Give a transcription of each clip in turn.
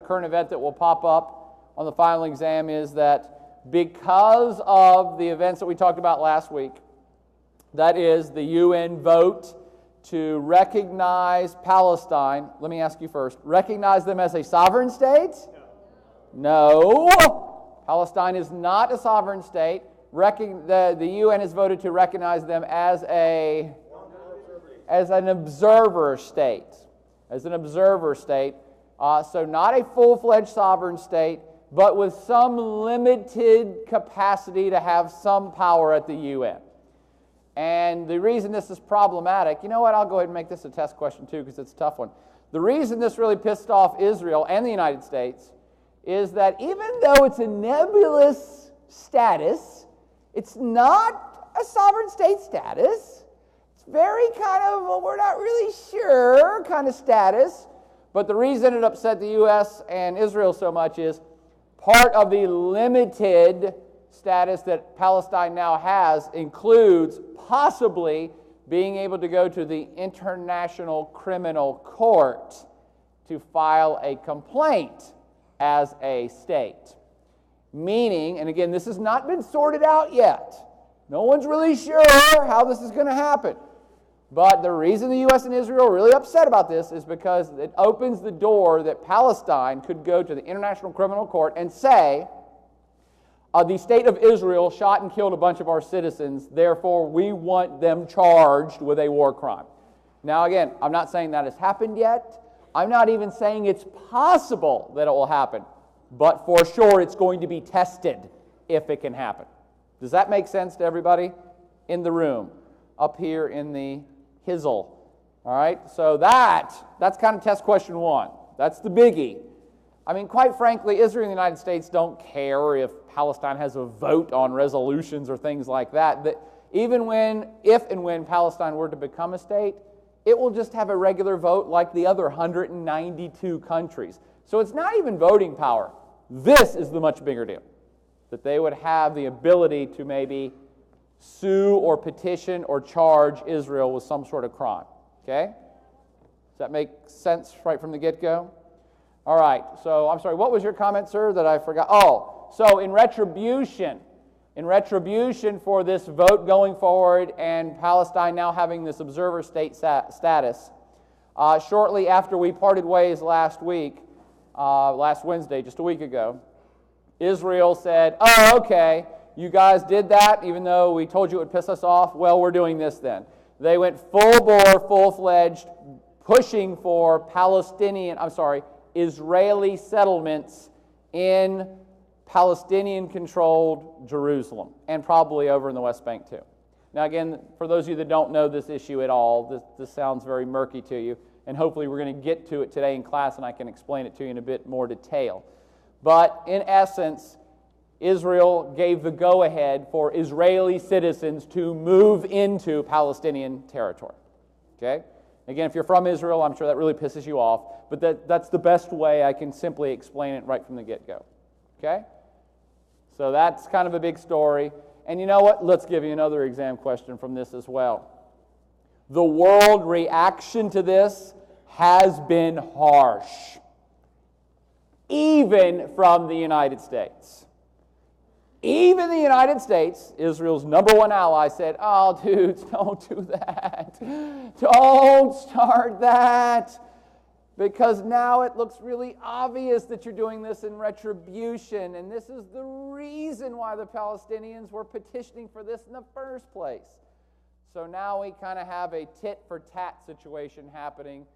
current event that will pop up on the final exam is that because of the events that we talked about last week, that is the UN vote to recognize Palestine. Let me ask you first, recognize them as a sovereign state? No. Palestine is not a sovereign state. The UN has voted to recognize them as an observer state. As an observer state. So not a full-fledged sovereign state, but with some limited capacity to have some power at the UN. And the reason this is problematic, you know what, I'll go ahead and make this a test question too because it's a tough one. The reason this really pissed off Israel and the United States is that even though it's a nebulous status, it's not a sovereign state status. It's very kind of, well, we're not really sure kind of status. But the reason it upset the U.S. and Israel so much is part of the limited status that Palestine now has includes possibly being able to go to the International Criminal Court to file a complaint as a state. Meaning, and again, this has not been sorted out yet. No one's really sure how this is going to happen. But the reason the U.S. and Israel are really upset about this is because it opens the door that Palestine could go to the International Criminal Court and say, the state of Israel shot and killed a bunch of our citizens, therefore we want them charged with a war crime. Now again, I'm not saying that has happened yet. I'm not even saying it's possible that it will happen. But for sure it's going to be tested if it can happen. Does that make sense to everybody in the room, up here in the Hizzle? All right, so that's kind of test question one. That's the biggie. I mean, quite frankly, Israel and the United States don't care if Palestine has a vote on resolutions or things like that. That even if and when Palestine were to become a state, it will just have a regular vote like the other 192 countries. So it's not even voting power. This is the much bigger deal. That they would have the ability to maybe sue or petition or charge Israel with some sort of crime. Okay? Does that make sense right from the get-go? All right, so I'm sorry, what was your comment, sir, that I forgot? Oh, so in retribution for this vote going forward and Palestine now having this observer state status, shortly after we parted ways last Wednesday, just a week ago, Israel said, oh, okay, you guys did that even though we told you it would piss us off. Well, we're doing this then. They went full bore, full-fledged, pushing for Israeli settlements in Palestinian-controlled Jerusalem, and probably over in the West Bank too. Now again, for those of you that don't know this issue at all, this sounds very murky to you, and hopefully we're going to get to it today in class and I can explain it to you in a bit more detail. But in essence, Israel gave the go-ahead for Israeli citizens to move into Palestinian territory. Okay? Again, if you're from Israel, I'm sure that really pisses you off, but that's the best way I can simply explain it right from the get-go. Okay? So that's kind of a big story. And you know what? Let's give you another exam question from this as well. The world reaction to this has been harsh, even from the United States. Even the United States, Israel's number one ally, said, oh, dudes, don't do that. Don't start that. Because now it looks really obvious that you're doing this in retribution. And this is the reason why the Palestinians were petitioning for this in the first place. So now we kind of have a tit-for-tat situation happening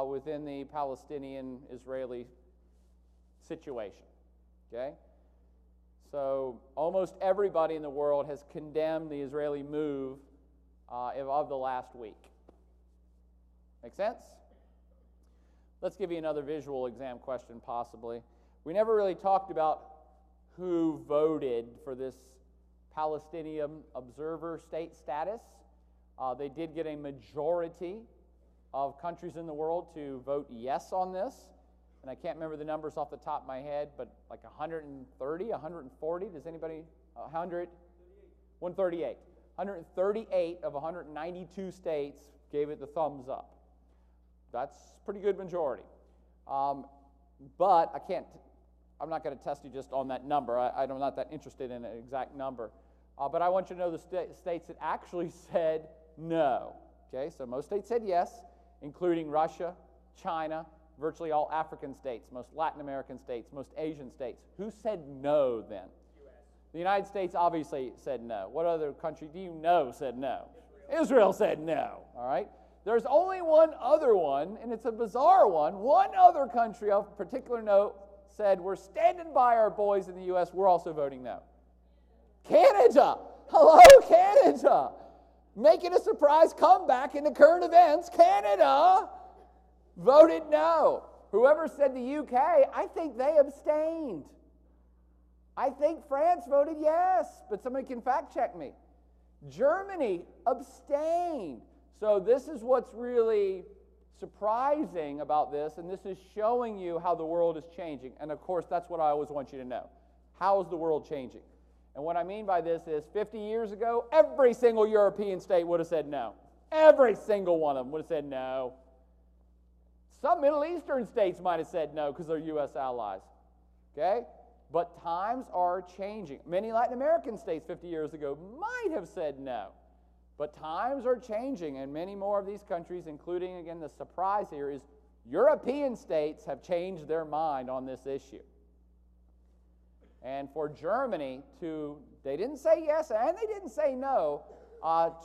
within the Palestinian-Israeli situation. Okay? So almost everybody in the world has condemned the Israeli move of the last week. Make sense? Let's give you another visual exam question, possibly. We never really talked about who voted for this Palestinian observer state status. They did get a majority of countries in the world to vote yes on this. And I can't remember the numbers off the top of my head, but like 130, 140, does anybody, 100? 138. 138 of 192 states gave it the thumbs up. That's a pretty good majority. But I'm not going to test you just on that number. I'm not that interested in an exact number. But I want you to know the states that actually said no. Okay, so most states said yes, including Russia, China, virtually all African states, most Latin American states, most Asian states. Who said no then? The United States obviously said no. What other country do you know said no? Israel said no, all right? There's only one other one, and it's a bizarre one. One other country of particular note said, we're standing by our boys in the U.S., we're also voting no. Canada! Hello, Canada! Making a surprise comeback in the current events. Canada voted no. Whoever said the UK, I think they abstained. I think France voted yes, but somebody can fact check me. Germany abstained. So this is what's really surprising about this, and this is showing you how the world is changing. And of course, that's what I always want you to know. How is the world changing? And what I mean by this is 50 years ago, every single European state would have said no. Every single one of them would have said no. Some Middle Eastern states might have said no because they're U.S. allies. Okay? But times are changing. Many Latin American states 50 years ago might have said no. But times are changing, and many more of these countries, including, again, the surprise here is European states have changed their mind on this issue. And for Germany they didn't say yes and they didn't say no,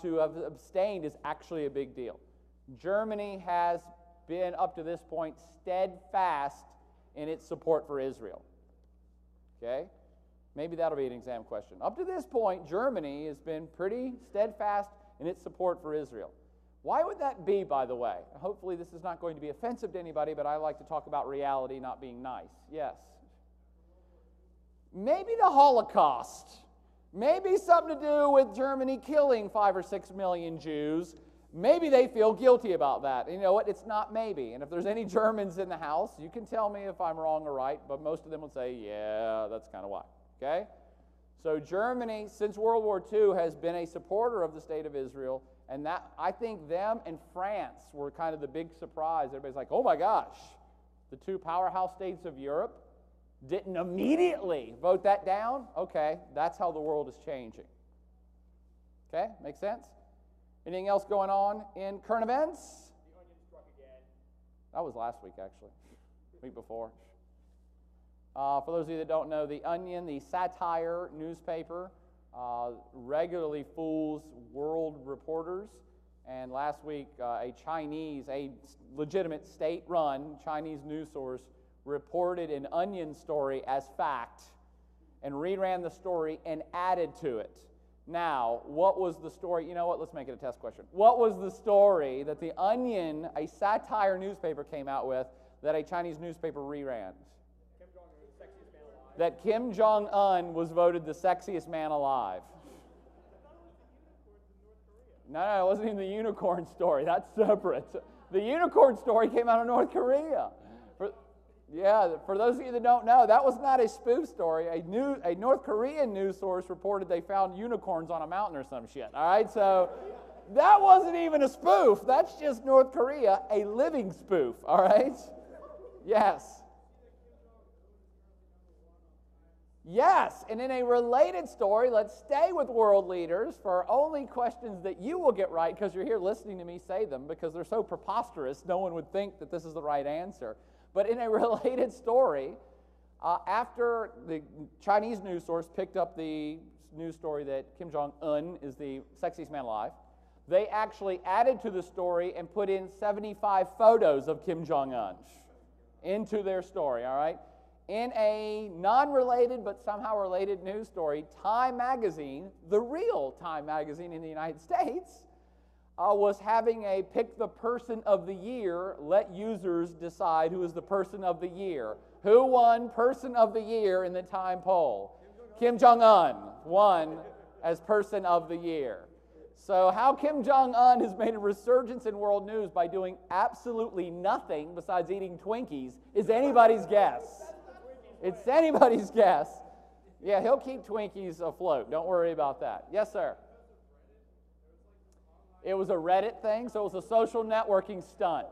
to have abstained is actually a big deal. Germany has been, up to this point, steadfast in its support for Israel. Okay? Maybe that'll be an exam question. Up to this point, Germany has been pretty steadfast in its support for Israel. Why would that be, by the way? Hopefully this is not going to be offensive to anybody, but I like to talk about reality, not being nice. Yes. Maybe the Holocaust. Maybe something to do with Germany killing 5 or 6 million Jews. Maybe they feel guilty about that. And you know what? It's not maybe. And if there's any Germans in the house, you can tell me if I'm wrong or right, but most of them will say, yeah, that's kind of why. Okay? So Germany, since World War II, has been a supporter of the state of Israel, and that, I think them and France were kind of the big surprise. Everybody's like, oh my gosh, the two powerhouse states of Europe didn't immediately vote that down? Okay, that's how the world is changing. Okay, makes sense? Anything else going on in current events? The Onion struck again. That was last week, actually. Week before. For those of you that don't know, The Onion, the satire newspaper, regularly fools world reporters. And last week, a legitimate state-run Chinese news source reported an Onion story as fact and reran the story and added to it. Now, what was the story? You know what? Let's make it a test question. What was the story that The Onion, a satire newspaper, came out with that a Chinese newspaper reran? Kim Jong-un, sexiest man alive. That Kim Jong-un was voted the sexiest man alive. No, it wasn't even the unicorn story. That's separate. The unicorn story came out of North Korea. For those of you that don't know, that was not a spoof story. A North Korean news source reported they found unicorns on a mountain or some shit. All right, so that wasn't even a spoof. That's just North Korea, a living spoof. All right? Yes. Yes, and in a related story, let's stay with world leaders for only questions that you will get right because you're here listening to me say them because they're so preposterous, no one would think that this is the right answer. But in a related story, after the Chinese news source picked up the news story that Kim Jong-un is the sexiest man alive, they actually added to the story and put in 75 photos of Kim Jong-un into their story, all right? In a non-related but somehow related news story, Time Magazine, the real Time Magazine in the United States, was having a pick the person of the year, let users decide who is the person of the year. Who won person of the year in the Time poll? Kim Jong-un won as person of the year. So how Kim Jong-un has made a resurgence in world news by doing absolutely nothing besides eating Twinkies is anybody's guess. It's anybody's guess. Yeah, he'll keep Twinkies afloat. Don't worry about that. Yes, sir. It was a Reddit thing, so it was a social networking stunt.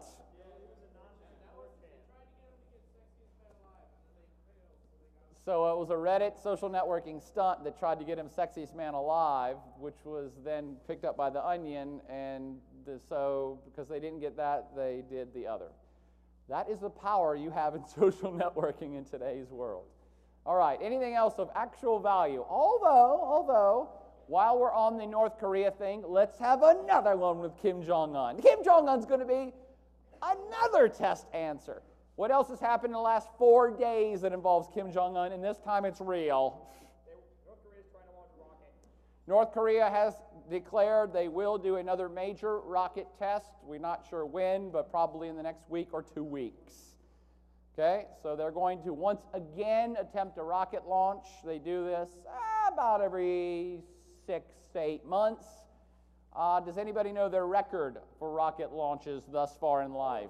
So it was a Reddit social networking stunt that tried to get him Sexiest Man Alive, which was then picked up by The Onion, and so because they didn't get that, they did the other. That is the power you have in social networking in today's world. All right, anything else of actual value? Although, while we're on the North Korea thing, let's have another one with Kim Jong-un. Kim Jong-un's going to be another test answer. What else has happened in the last 4 days that involves Kim Jong-un, and this time it's real? North Korea is trying to launch a rocket. North Korea has declared they will do another major rocket test. We're not sure when, but probably in the next week or 2 weeks. Okay, so they're going to once again attempt a rocket launch. They do this about every 6 to 8 months. Does anybody know their record for rocket launches thus far in life?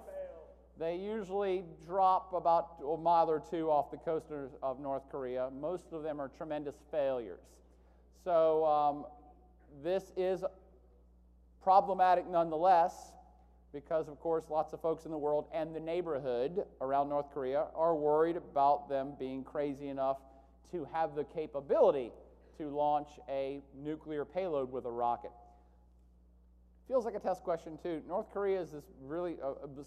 They usually drop about a mile or two off the coast of North Korea. Most of them are tremendous failures. So this is problematic nonetheless, because, of course, lots of folks in the world and the neighborhood around North Korea are worried about them being crazy enough to have the capability to launch a nuclear payload with a rocket. Feels like a test question, too. North Korea is this really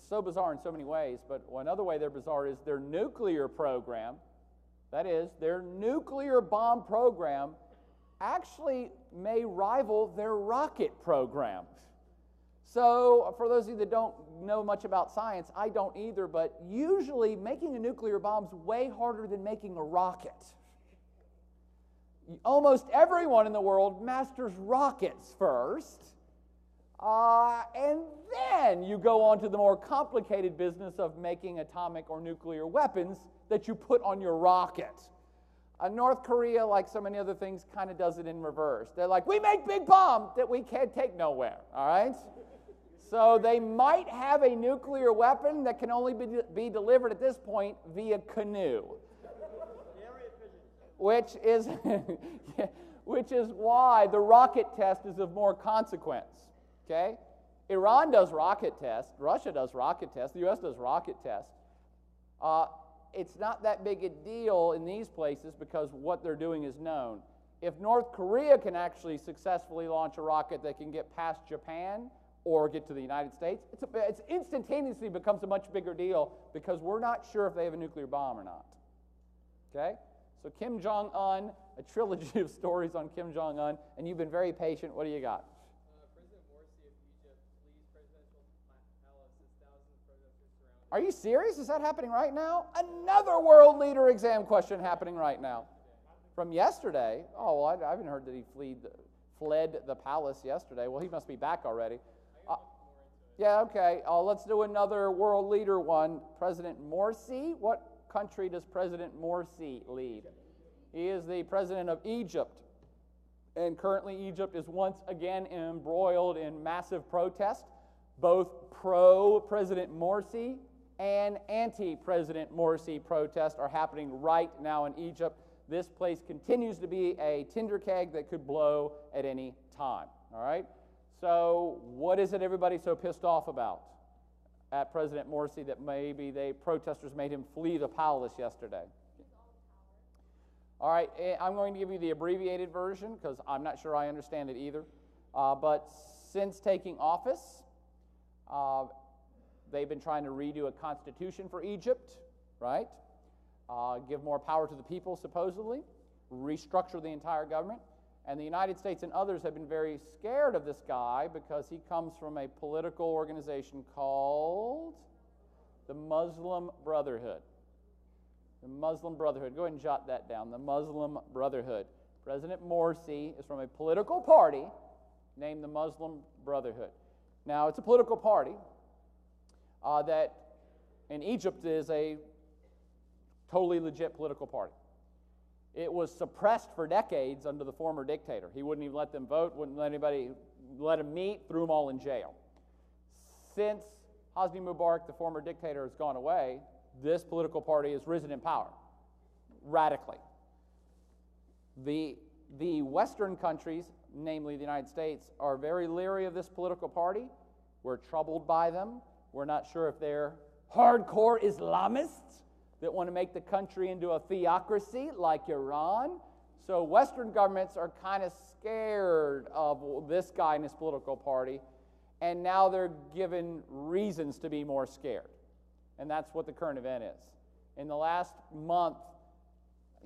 so bizarre in so many ways, but another way they're bizarre is their nuclear program. That is, their nuclear bomb program actually may rival their rocket program. So, for those of you that don't know much about science, I don't either, but usually making a nuclear bomb is way harder than making a rocket. Almost everyone in the world masters rockets first, and then you go on to the more complicated business of making atomic or nuclear weapons that you put on your rocket. North Korea, like so many other things, kind of does it in reverse. They're like, we make big bombs that we can't take nowhere, all right? So they might have a nuclear weapon that can only be delivered at this point via canoe, which is why the rocket test is of more consequence. Okay, Iran does rocket tests, Russia does rocket tests, the U.S. does rocket tests. It's not that big a deal in these places because what they're doing is known. If North Korea can actually successfully launch a rocket that can get past Japan or get to the United States, it's instantaneously becomes a much bigger deal because we're not sure if they have a nuclear bomb or not. Okay? So Kim Jong-un, a trilogy of stories on Kim Jong-un, and you've been very patient. What do you got? President Morsi of Egypt leaves presidential palace as thousands of protesters surround. Are you serious? Is that happening right now? Another world leader exam question happening right now. From yesterday? Oh, well, I haven't heard that he fled the palace yesterday. Well, he must be back already. Yeah, okay. Let's do another world leader one. President Morsi. What country does President Morsi lead? He is the president of Egypt. And currently Egypt is once again embroiled in massive protest. Both pro-President Morsi and anti-President Morsi protests are happening right now in Egypt. This place continues to be a tinder keg that could blow at any time. All right? So what is it everybody's so pissed off about at President Morsi that maybe protesters made him flee the palace yesterday? All right, I'm going to give you the abbreviated version because I'm not sure I understand it either. But since taking office, they've been trying to redo a constitution for Egypt, right? Give more power to the people, supposedly, restructure the entire government. And the United States and others have been very scared of this guy because he comes from a political organization called the Muslim Brotherhood. The Muslim Brotherhood. Go ahead and jot that down. The Muslim Brotherhood. President Morsi is from a political party named the Muslim Brotherhood. Now, it's a political party that in Egypt is a totally legit political party. It was suppressed for decades under the former dictator. He wouldn't even let them vote, wouldn't let anybody let them meet, threw them all in jail. Since Hosni Mubarak, the former dictator, has gone away, this political party has risen in power radically. The Western countries, namely the United States, are very leery of this political party. We're troubled by them. We're not sure if they're hardcore Islamists that want to make the country into a theocracy like Iran. So Western governments are kind of scared of this guy and his political party, and now they're given reasons to be more scared. And that's what the current event is. In the last month,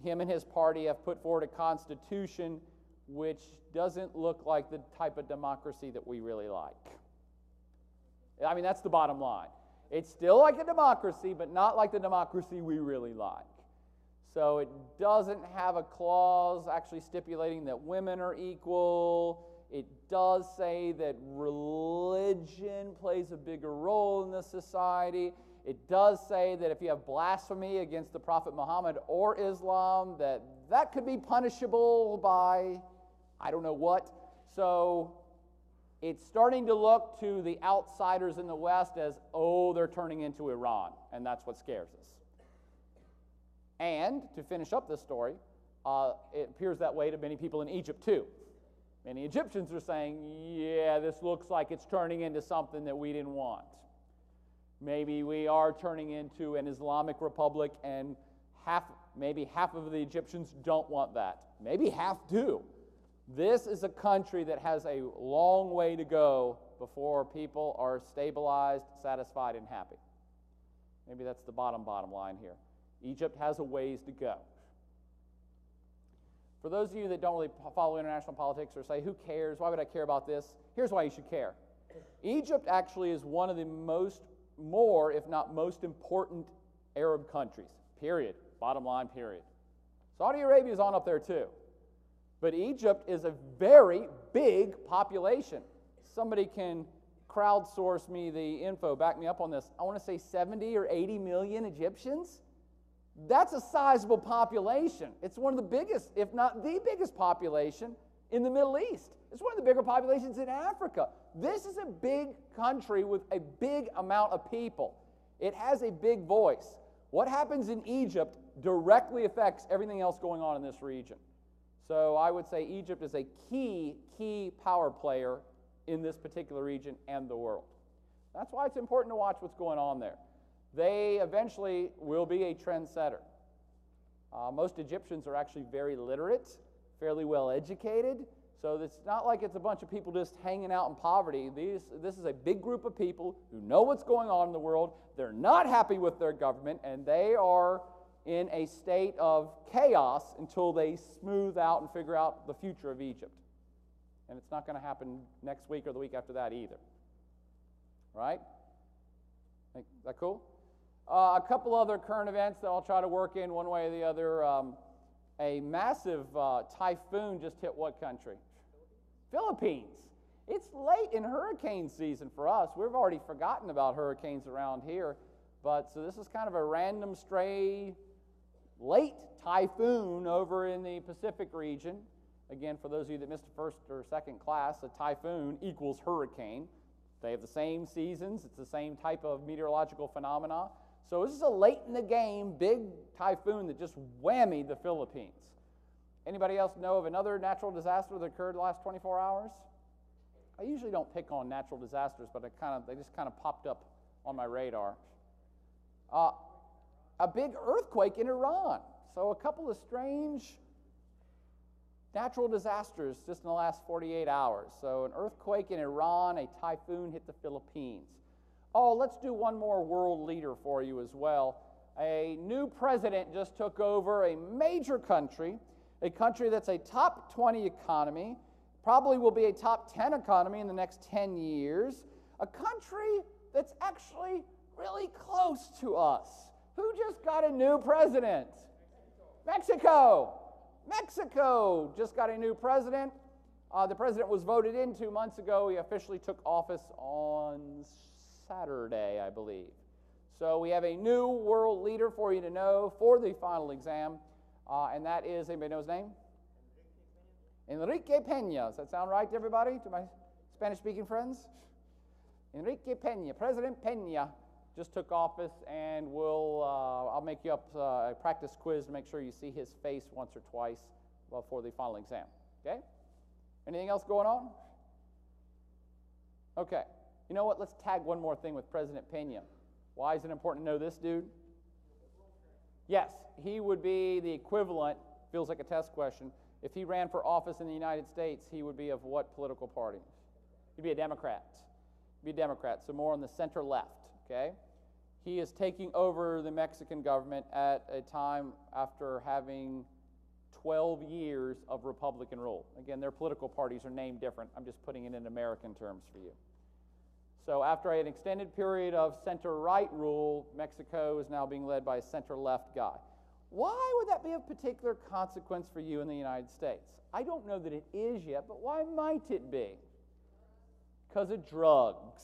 him and his party have put forward a constitution which doesn't look like the type of democracy that we really like. I mean, that's the bottom line. It's still like a democracy, but not like the democracy we really like. So it doesn't have a clause actually stipulating that women are equal. It does say that religion plays a bigger role in the society. It does say that if you have blasphemy against the Prophet Muhammad or Islam, that could be punishable by I don't know what. So it's starting to look to the outsiders in the West as, oh, they're turning into Iran, and that's what scares us. And to finish up this story, it appears that way to many people in Egypt too. Many Egyptians are saying, yeah, this looks like it's turning into something that we didn't want. Maybe we are turning into an Islamic republic, and maybe half of the Egyptians don't want that. Maybe half do. This is a country that has a long way to go before people are stabilized, satisfied, and happy. Maybe that's the bottom line here. Egypt has a ways to go. For those of you that don't really follow international politics or say, who cares? Why would I care about this? Here's why you should care. Egypt actually is one of the more, if not most important Arab countries, period. Bottom line, period. Saudi Arabia is on up there too. But Egypt is a very big population. Somebody can crowdsource me the info, back me up on this. I want to say 70 or 80 million Egyptians. That's a sizable population. It's one of the biggest, if not the biggest population in the Middle East. It's one of the bigger populations in Africa. This is a big country with a big amount of people. It has a big voice. What happens in Egypt directly affects everything else going on in this region. So I would say Egypt is a key power player in this particular region and the world. That's why it's important to watch what's going on there. They eventually will be a trendsetter. Most Egyptians are actually very literate, fairly well educated, so it's not like it's a bunch of people just hanging out in poverty. This is a big group of people who know what's going on in the world. They're not happy with their government, and they are in a state of chaos until they smooth out and figure out the future of Egypt. And it's not going to happen next week or the week after that either. Right? Is that cool? A couple other current events that I'll try to work in one way or the other. A massive typhoon just hit what country? Philippines. It's late in hurricane season for us. We've already forgotten about hurricanes around here. But so this is kind of a random stray late typhoon over in the Pacific region. Again, for those of you that missed first or second class, a typhoon equals hurricane. They have the same seasons. It's the same type of meteorological phenomena. So this is a late in the game, big typhoon that just whammied the Philippines. Anybody else know of another natural disaster that occurred the last 24 hours? I usually don't pick on natural disasters, but they just kind of popped up on my radar. A big earthquake in Iran. So a couple of strange natural disasters just in the last 48 hours. So an earthquake in Iran, a typhoon hit the Philippines. Oh, let's do one more world leader for you as well. A new president just took over a major country, a country that's a top 20 economy, probably will be a top 10 economy in the next 10 years, a country that's actually really close to us. Who just got a new president? Mexico. Mexico just got a new president. The president was voted in 2 months ago. He officially took office on Saturday, I believe. So we have a new world leader for you to know for the final exam, and that is, anybody know his name? Enrique Peña. Does that sound right to everybody, to my Spanish-speaking friends? Enrique Peña, President Peña, just took office, and I'll make you up a practice quiz to make sure you see his face once or twice before the final exam. Okay? Anything else going on? Okay. You know what? Let's tag one more thing with President Peña. Why is it important to know this dude? Yes, he would be the equivalent, feels like a test question. If he ran for office in the United States, he would be of what political party? He'd be a Democrat. He'd be a Democrat, so more on the center left, okay? He is taking over the Mexican government at a time after having 12 years of Republican rule. Again, their political parties are named different. I'm just putting it in American terms for you. So after an extended period of center-right rule, Mexico is now being led by a center-left guy. Why would that be of particular consequence for you in the United States? I don't know that it is yet, but why might it be? Because of drugs.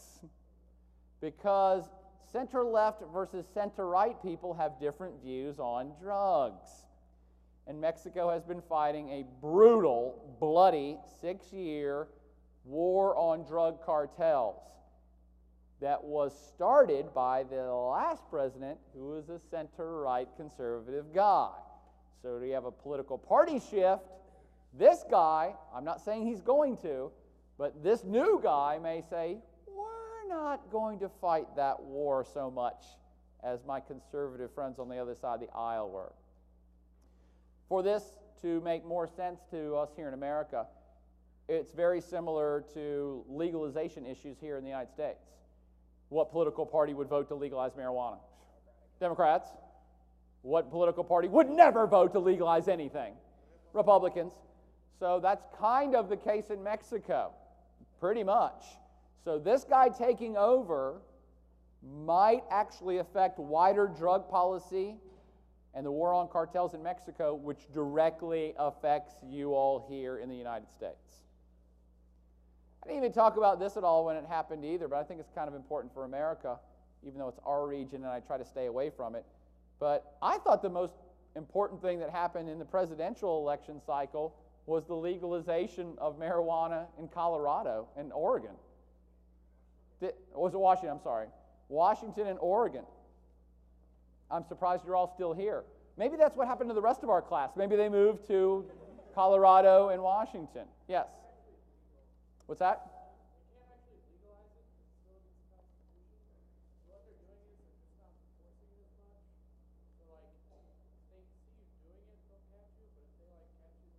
Because center-left versus center-right people have different views on drugs. And Mexico has been fighting a brutal, bloody 6-year war on drug cartels that was started by the last president, who was a center-right conservative guy. So do you have a political party shift? This guy, I'm not saying he's going to, but this new guy may say, we're not going to fight that war so much as my conservative friends on the other side of the aisle were. For this to make more sense to us here in America, it's very similar to legalization issues here in the United States. What political party would vote to legalize marijuana? Democrats. What political party would never vote to legalize anything? Republicans. So that's kind of the case in Mexico, pretty much. So this guy taking over might actually affect wider drug policy and the war on cartels in Mexico, which directly affects you all here in the United States. I didn't even talk about this at all when it happened either, but I think it's kind of important for America, even though it's our region and I try to stay away from it. But I thought the most important thing that happened in the presidential election cycle was the legalization of marijuana in Colorado and Oregon. Was it Washington? I'm sorry. Washington and Oregon. I'm surprised you're all still here. Maybe that's what happened to the rest of our class. Maybe they moved to Colorado and Washington. Yes. What's that? They can't actually legalize it. It's still against the Constitution. So what they're doing is they're just not enforcing it as much. So like, if they see you doing it, they'll catch you. But if they like catch you in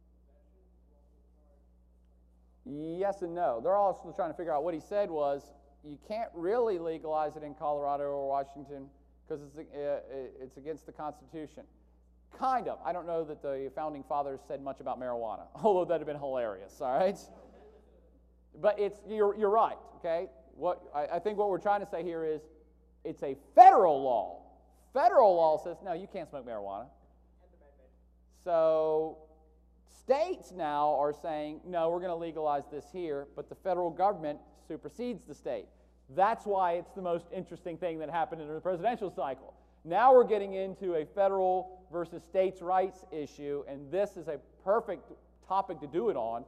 possession, you won't be charged. Yes and no. They're all still trying to figure out. What he said was, you can't really legalize it in Colorado or Washington because it's against the Constitution. Kind of. I don't know that the founding fathers said much about marijuana, although that would have been hilarious, all right? But you're right, okay? I think what we're trying to say here is it's a federal law. Federal law says, no, you can't smoke marijuana. So states now are saying, no, we're going to legalize this here, but the federal government supersedes the state. That's why it's the most interesting thing that happened in the presidential cycle. Now we're getting into a federal versus states' rights issue, and this is a perfect topic to do it on,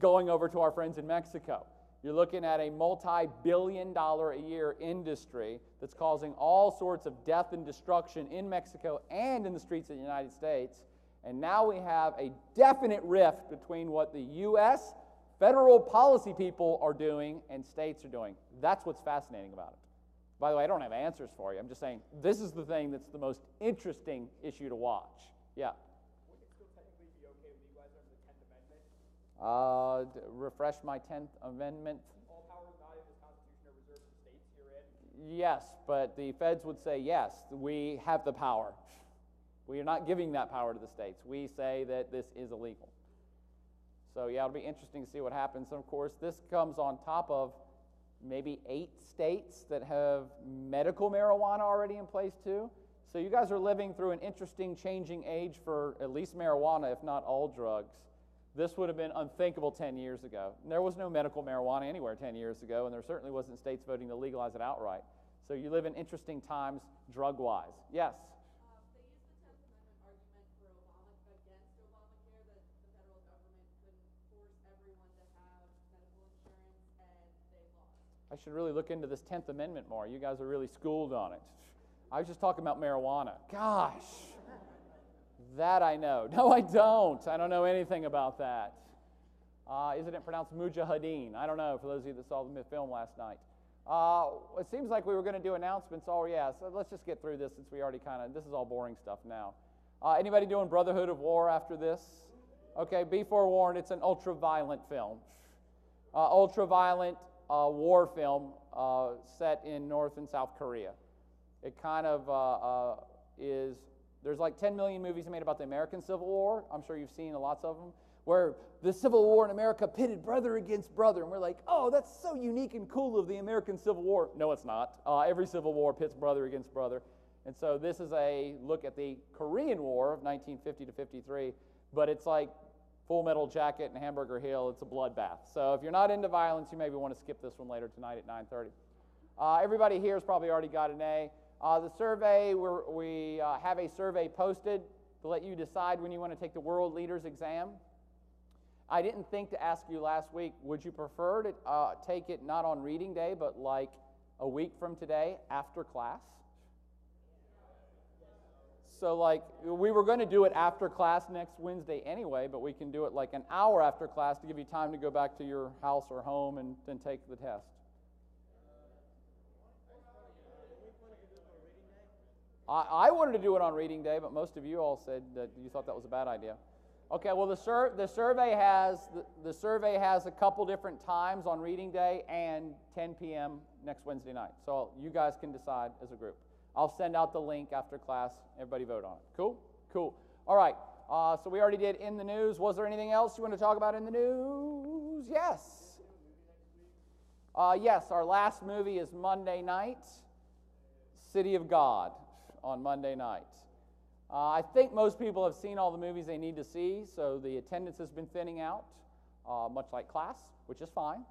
going over to our friends in Mexico. You're looking at a multi-billion-dollar-a-year industry that's causing all sorts of death and destruction in Mexico and in the streets of the United States. And now we have a definite rift between what the U.S. federal policy people are doing and states are doing. That's what's fascinating about it. By the way, I don't have answers for you. I'm just saying this is the thing that's the most interesting issue to watch. Yeah? Would it still technically be okay with legalizing under the 10th Amendment? Refresh my 10th Amendment. All powers not in the Constitution are reserved to states herein. Yes, but the feds would say, yes, we have the power. We are not giving that power to the states. We say that this is illegal. So, yeah, it'll be interesting to see what happens. And, of course, this comes on top of maybe 8 states that have medical marijuana already in place, too. So you guys are living through an interesting changing age for at least marijuana, if not all drugs. This would have been unthinkable 10 years ago. And there was no medical marijuana anywhere 10 years ago, and there certainly wasn't states voting to legalize it outright. So you live in interesting times drug-wise. Yes? They used the 10th Amendment argument for against Obamacare, that the federal government couldn't force everyone to have medical insurance, and they lost. I should really look into this 10th Amendment more. You guys are really schooled on it. I was just talking about marijuana. Gosh. That I know. No, I don't. I don't know anything about that. Isn't it pronounced mujahideen? I don't know, for those of you that saw the film last night. It seems like we were going to do announcements. Oh, yeah, so let's just get through this since we already this is all boring stuff now. Anybody doing Brotherhood of War after this? Okay, be forewarned, it's an ultra-violent film. Ultra-violent war film set in North and South Korea. It kind of is, there's like 10 million movies made about the American Civil War. I'm sure you've seen lots of them, where the Civil War in America pitted brother against brother, and we're like, oh, that's so unique and cool of the American Civil War. No, it's not. Every Civil War pits brother against brother. And so this is a look at the Korean War of 1950 to 53, but it's like Full Metal Jacket and Hamburger Hill. It's a bloodbath. So if you're not into violence, you maybe want to skip this one later tonight at 9:30. Everybody here has probably already got an A. The survey, we have a survey posted to let you decide when you want to take the World Leaders exam. I didn't think to ask you last week, would you prefer to take it not on reading day, but like a week from today after class? So like we were going to do it after class next Wednesday anyway, but we can do it like an hour after class to give you time to go back to your house or home and then take the test. I wanted to do it on reading day, but most of you all said that you thought that was a bad idea. Okay, well the survey has a couple different times on reading day and 10 p.m. next Wednesday night. So you guys can decide as a group. I'll send out the link after class. Everybody vote on it. Cool? Cool. All right. So we already did in the news. Was there anything else you want to talk about in the news? Yes. Yes, our last movie is Monday night, City of God, on Monday night. I think most people have seen all the movies they need to see, so the attendance has been thinning out, much like class, which is fine.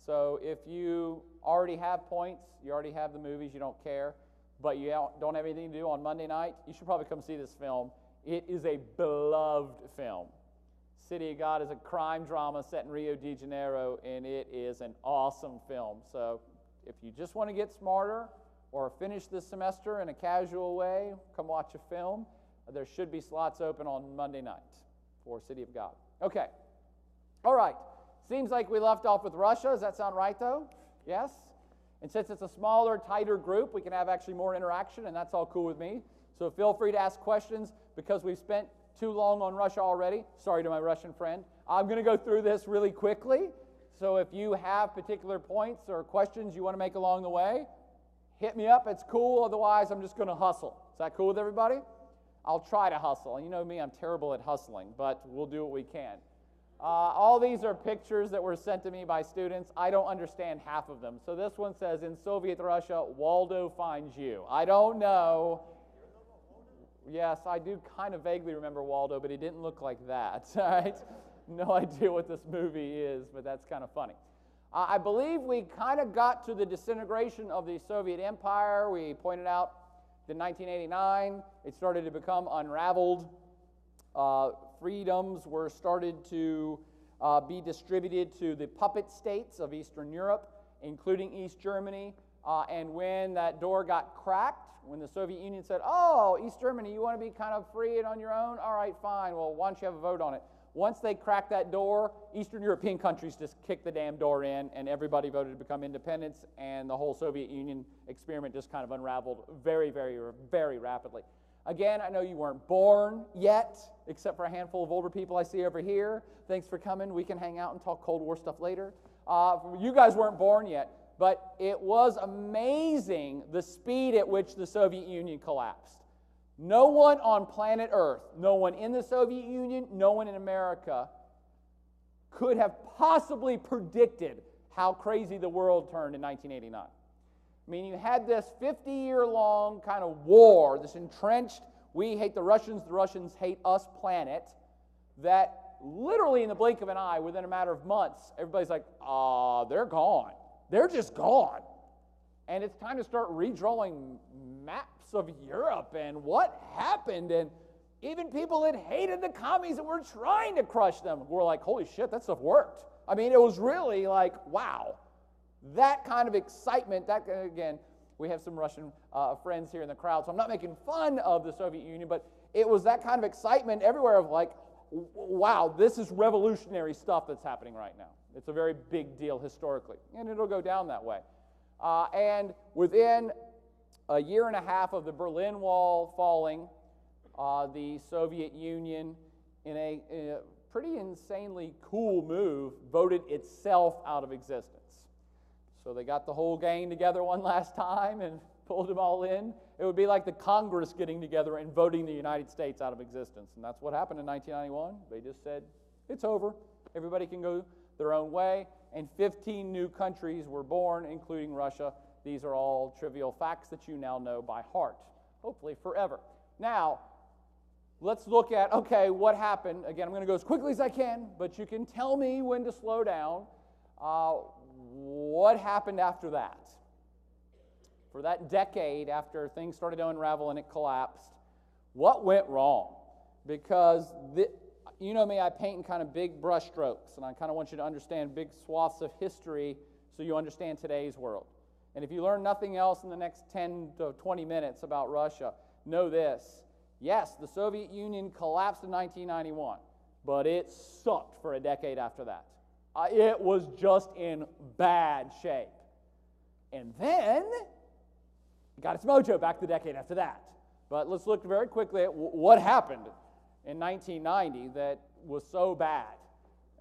So if you already have points, you already have the movies, you don't care, but you don't have anything to do on Monday night, you should probably come see this film. It is a beloved film. City of God is a crime drama set in Rio de Janeiro, and it is an awesome film. So if you just want to get smarter or finish this semester in a casual way, come watch a film. There should be slots open on Monday night for City of God. Okay. All right. Seems like we left off with Russia. Does that sound right, though? Yes? And since it's a smaller, tighter group, we can have actually more interaction, and that's all cool with me. So feel free to ask questions because we've spent too long on Russia already. Sorry to my Russian friend. I'm going to go through this really quickly. So if you have particular points or questions you want to make along the way, hit me up. It's cool. Otherwise, I'm just going to hustle. Is that cool with everybody? I'll try to hustle. You know me, I'm terrible at hustling, but we'll do what we can. All these are pictures that were sent to me by students. I don't understand half of them. So this one says, in Soviet Russia, Waldo finds you. I don't know. Yes, I do kind of vaguely remember Waldo, but he didn't look like that. All right? No idea what this movie is, but that's kind of funny. I believe we kind of got to the disintegration of the Soviet Empire. We pointed out that in 1989, it started to become unraveled. Freedoms were started to be distributed to the puppet states of Eastern Europe, including East Germany. And when that door got cracked, when the Soviet Union said, oh, East Germany, you want to be kind of free and on your own? All right, fine. Well, why don't you have a vote on it? Once they cracked that door, Eastern European countries just kicked the damn door in, and everybody voted to become independents, and the whole Soviet Union experiment just kind of unraveled very, very, very rapidly. Again, I know you weren't born yet, except for a handful of older people I see over here. Thanks for coming. We can hang out and talk Cold War stuff later. You guys weren't born yet, but it was amazing the speed at which the Soviet Union collapsed. No one on planet Earth, no one in the Soviet Union, no one in America could have possibly predicted how crazy the world turned in 1989. I mean, you had this 50-year-long kind of war, this entrenched, we hate the Russians hate us planet, that literally in the blink of an eye, within a matter of months, everybody's like, they're gone. They're just gone. And it's time to start redrawing maps of Europe and what happened. And even people that hated the commies that were trying to crush them were like, holy shit, that stuff worked. I mean, it was really like, wow. That kind of excitement, that again, we have some Russian friends here in the crowd, so I'm not making fun of the Soviet Union, but it was that kind of excitement everywhere of like, wow, this is revolutionary stuff that's happening right now. It's a very big deal historically, and it'll go down that way. And within a year and a half of the Berlin Wall falling, the Soviet Union, in a pretty insanely cool move, voted itself out of existence. So they got the whole gang together one last time and pulled them all in. It would be like the Congress getting together and voting the United States out of existence. And that's what happened in 1991. They just said, it's over. Everybody can go their own way. And 15 new countries were born, including Russia. These are all trivial facts that you now know by heart, hopefully forever. Now, let's look at, okay, what happened. Again, I'm going to go as quickly as I can, but you can tell me when to slow down. What happened after that? For that decade after things started to unravel and it collapsed, what went wrong? Because, you know me, I paint in kind of big brush strokes, and I kind of want you to understand big swaths of history so you understand today's world. And if you learn nothing else in the next 10 to 20 minutes about Russia, know this. Yes, the Soviet Union collapsed in 1991, but it sucked for a decade after that. It was just in bad shape. And then it got its mojo back the decade after that. But let's look very quickly at what happened in 1990 that was so bad.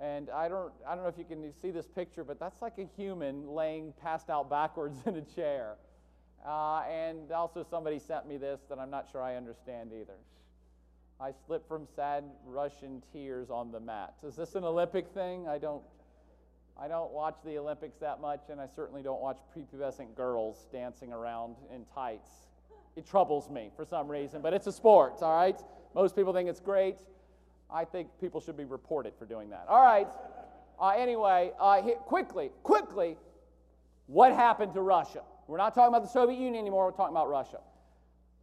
And I don't know if you can see this picture, but that's like a human laying passed out backwards in a chair. And also somebody sent me this that I'm not sure I understand either. I slipped from sad Russian tears on the mat. Is this an Olympic thing? I don't watch the Olympics that much, and I certainly don't watch prepubescent girls dancing around in tights. It troubles me for some reason, but it's a sport, all right? Most people think it's great. I think people should be reported for doing that. All right. Anyway, quickly, what happened to Russia? We're not talking about the Soviet Union anymore. We're talking about Russia.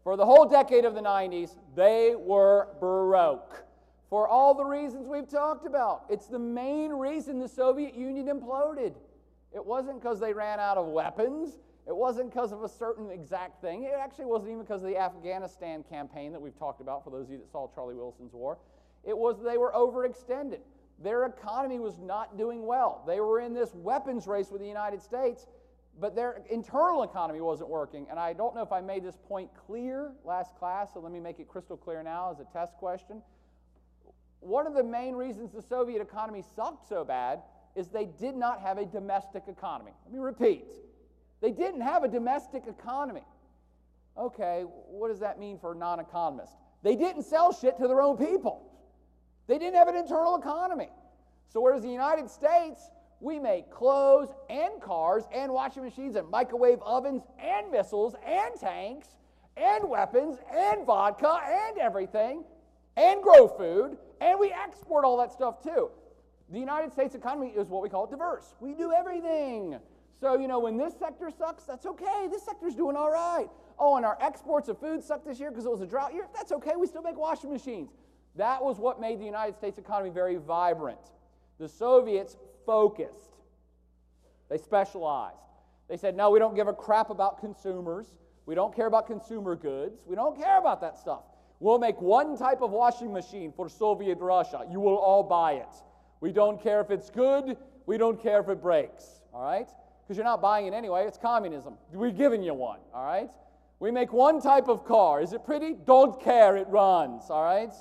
For the whole decade of the 90s, they were broke. For all the reasons we've talked about. It's the main reason the Soviet Union imploded. It wasn't because they ran out of weapons. It wasn't because of a certain exact thing. It actually wasn't even because of the Afghanistan campaign that we've talked about, for those of you that saw Charlie Wilson's war. It was they were overextended. Their economy was not doing well. They were in this weapons race with the United States, but their internal economy wasn't working. And I don't know if I made this point clear last class, so let me make it crystal clear now as a test question. One of the main reasons the Soviet economy sucked so bad is they did not have a domestic economy. Let me repeat. They didn't have a domestic economy. Okay, what does that mean for a non-economist? They didn't sell shit to their own people. They didn't have an internal economy. So whereas the United States, we make clothes and cars and washing machines and microwave ovens and missiles and tanks and weapons and vodka and everything and grow food, and we export all that stuff too. The United States economy is what we call diverse. We do everything. So, when this sector sucks, that's okay. This sector's doing all right. Oh, and our exports of food sucked this year because it was a drought year. That's okay. We still make washing machines. That was what made the United States economy very vibrant. The Soviets focused. They specialized. They said, no, we don't give a crap about consumers. We don't care about consumer goods. We don't care about that stuff. We'll make one type of washing machine for Soviet Russia. You will all buy it. We don't care if it's good. We don't care if it breaks. All right? Because you're not buying it anyway. It's communism. We're giving you one. All right? We make one type of car. Is it pretty? Don't care. It runs. All right?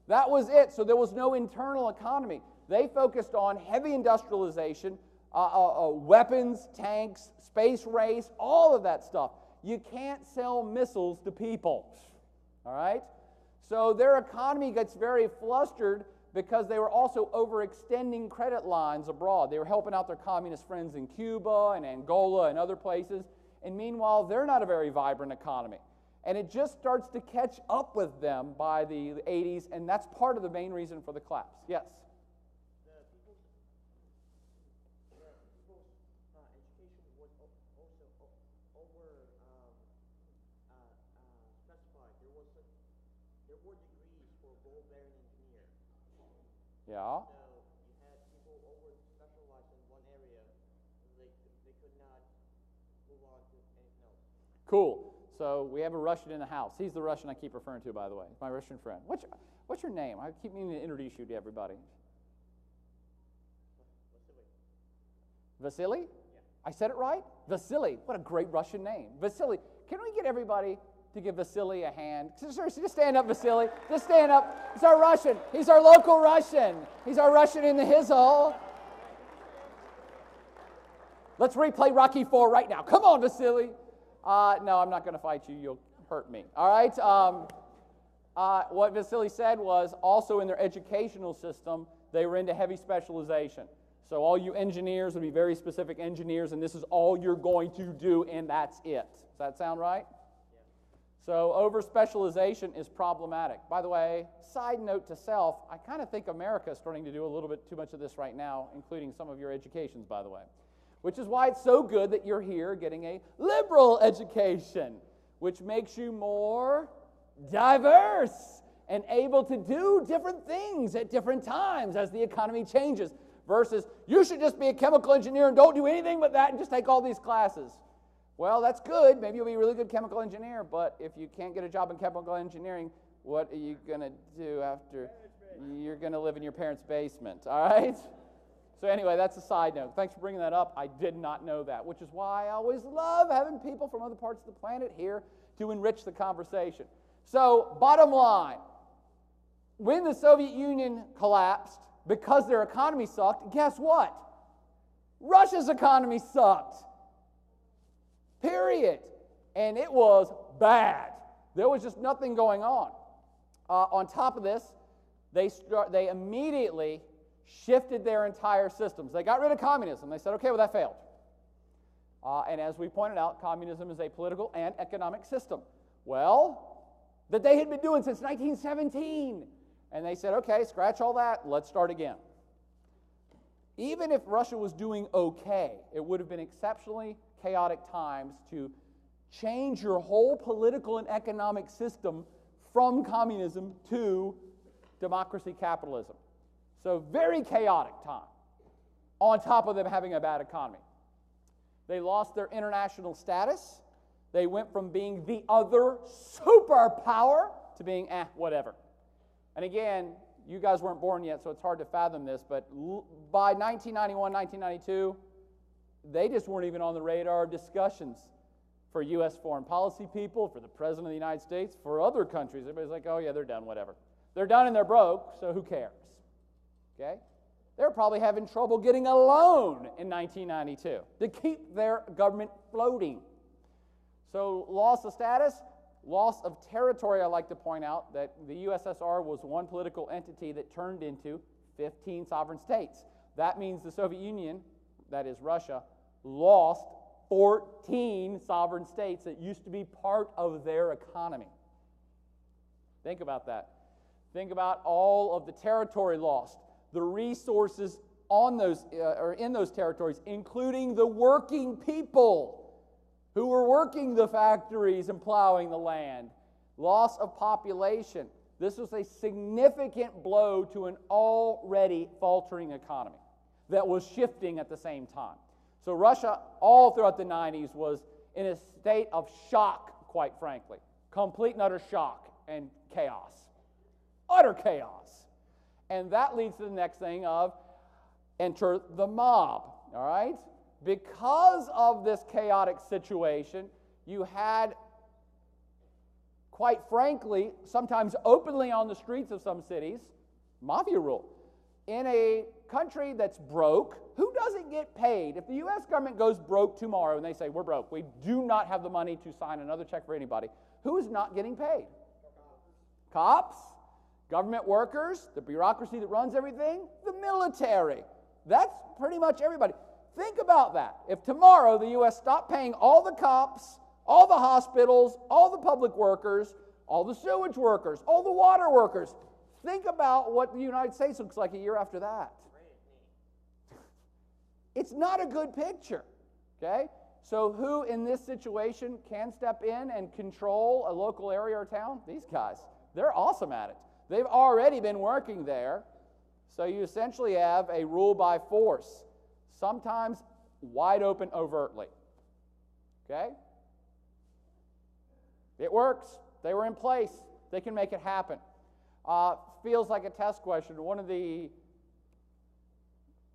That was it. So there was no internal economy. They focused on heavy industrialization, weapons, tanks, space race, all of that stuff. You can't sell missiles to people. All right? So their economy gets very flustered because they were also overextending credit lines abroad. They were helping out their communist friends in Cuba and Angola and other places. And meanwhile, they're not a very vibrant economy. And it just starts to catch up with them by the 80s, and that's part of the main reason for the collapse. Yes? The people's education was also specified. There were degrees for ball-bearing engineer. Yeah. So you had people over-specialized in one area, they could not move on to anything else. Cool. So we have a Russian in the house. He's the Russian I keep referring to, by the way. My Russian friend. What's your name? I keep meaning to introduce you to everybody. Vasily. Vasily? Yeah. I said it right? Vasily. What a great Russian name. Vasily. Can we get everybody to give Vasily a hand? Seriously, just stand up, Vasily. Just stand up. He's our Russian. He's our local Russian. He's our Russian in the hizzle. Let's replay Rocky IV right now. Come on, Vasily. No, I'm not going to fight you. You'll hurt me. All right? What Vasily said was also in their educational system, they were into heavy specialization. So all you engineers would be very specific engineers, and this is all you're going to do, and that's it. Does that sound right? Yeah. So over-specialization is problematic. By the way, side note to self, I kind of think America is starting to do a little bit too much of this right now, including some of your educations, by the way. Which is why it's so good that you're here getting a liberal education, which makes you more diverse and able to do different things at different times as the economy changes, versus you should just be a chemical engineer and don't do anything but that and just take all these classes. Well, that's good. Maybe you'll be a really good chemical engineer, but if you can't get a job in chemical engineering, what are you going to do after? You're going to live in your parents' basement, all right? So anyway, that's a side note. Thanks for bringing that up. I did not know that, which is why I always love having people from other parts of the planet here to enrich the conversation. So, bottom line, when the Soviet Union collapsed, because their economy sucked, guess what? Russia's economy sucked. Period. And it was bad. There was just nothing going on. On top of this, they immediately shifted their entire systems. They got rid of communism. They said, okay, well, that failed. And as we pointed out, communism is a political and economic system. Well, that they had been doing since 1917. And they said, okay, scratch all that, let's start again. Even if Russia was doing okay, it would have been exceptionally chaotic times to change your whole political and economic system from communism to democracy capitalism. So very chaotic time, on top of them having a bad economy. They lost their international status. They went from being the other superpower to being, whatever. And again, you guys weren't born yet, so it's hard to fathom this, but by 1991, 1992, they just weren't even on the radar of discussions for U.S. foreign policy people, for the President of the United States, for other countries. Everybody's like, oh yeah, they're done, whatever. They're done and they're broke, so who cares? Okay? They're probably having trouble getting a loan in 1992 to keep their government floating. So loss of status, loss of territory. I like to point out that the USSR was one political entity that turned into 15 sovereign states. That means the Soviet Union, that is Russia, lost 14 sovereign states that used to be part of their economy. Think about that. Think about all of the territory lost, the resources on those or in those territories, including the working people who were working the factories and plowing the land. Loss of population. This was a significant blow to an already faltering economy that was shifting at the same time. So Russia, all throughout the 90s, was in a state of shock, quite frankly. Complete and utter shock and chaos. Utter chaos. And that leads to the next thing of enter the mob, all right? Because of this chaotic situation, you had, quite frankly, sometimes openly on the streets of some cities, mafia rule. In a country that's broke, who doesn't get paid? If the U.S. government goes broke tomorrow and they say, we're broke, we do not have the money to sign another check for anybody, who is not getting paid? Cops, government workers, the bureaucracy that runs everything, the military. That's pretty much everybody. Think about that. If tomorrow the U.S. stopped paying all the cops, all the hospitals, all the public workers, all the sewage workers, all the water workers, think about what the United States looks like a year after that. It's not a good picture, okay? So who in this situation can step in and control a local area or town? These guys. They're awesome at it. They've already been working there. So you essentially have a rule by force, sometimes wide open overtly, okay? It works. They were in place. They can make it happen. Feels like a test question. One of the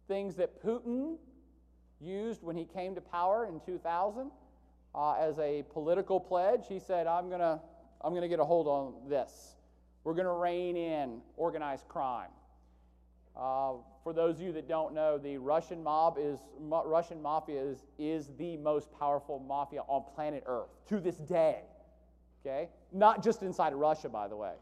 things that Putin used when he came to power in 2000 as a political pledge. He said, I'm gonna get a hold on this. We're going to rein in organized crime. For those of you that don't know, the Russian mafia is the most powerful mafia on planet Earth to this day. Okay, not just inside of Russia, by the way.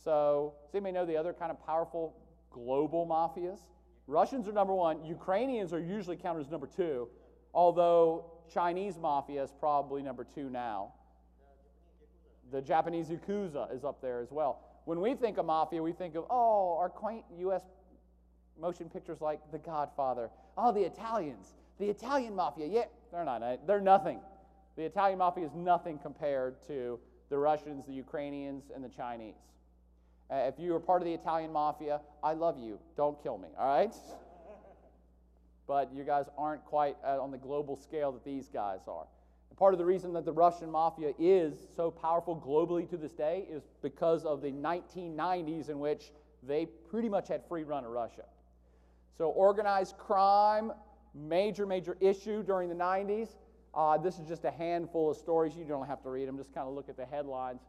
So, does anybody know the other kind of powerful global mafias? Russians are number one. Ukrainians are usually counted as number two, although Chinese mafia is probably number two now. The Japanese Yakuza is up there as well. When we think of mafia, we think of, our quaint U.S. motion pictures like The Godfather. Oh, the Italians. The Italian mafia. Yeah, they're not. They're nothing. The Italian mafia is nothing compared to the Russians, the Ukrainians, and the Chinese. If you are part of the Italian mafia, I love you. Don't kill me, all right? But you guys aren't quite on the global scale that these guys are. And part of the reason that the Russian mafia is so powerful globally to this day is because of the 1990s in which they pretty much had free run of Russia. So organized crime, major issue during the 90s. This is just a handful of stories. You don't have to read them. Just kind of look at the headlines.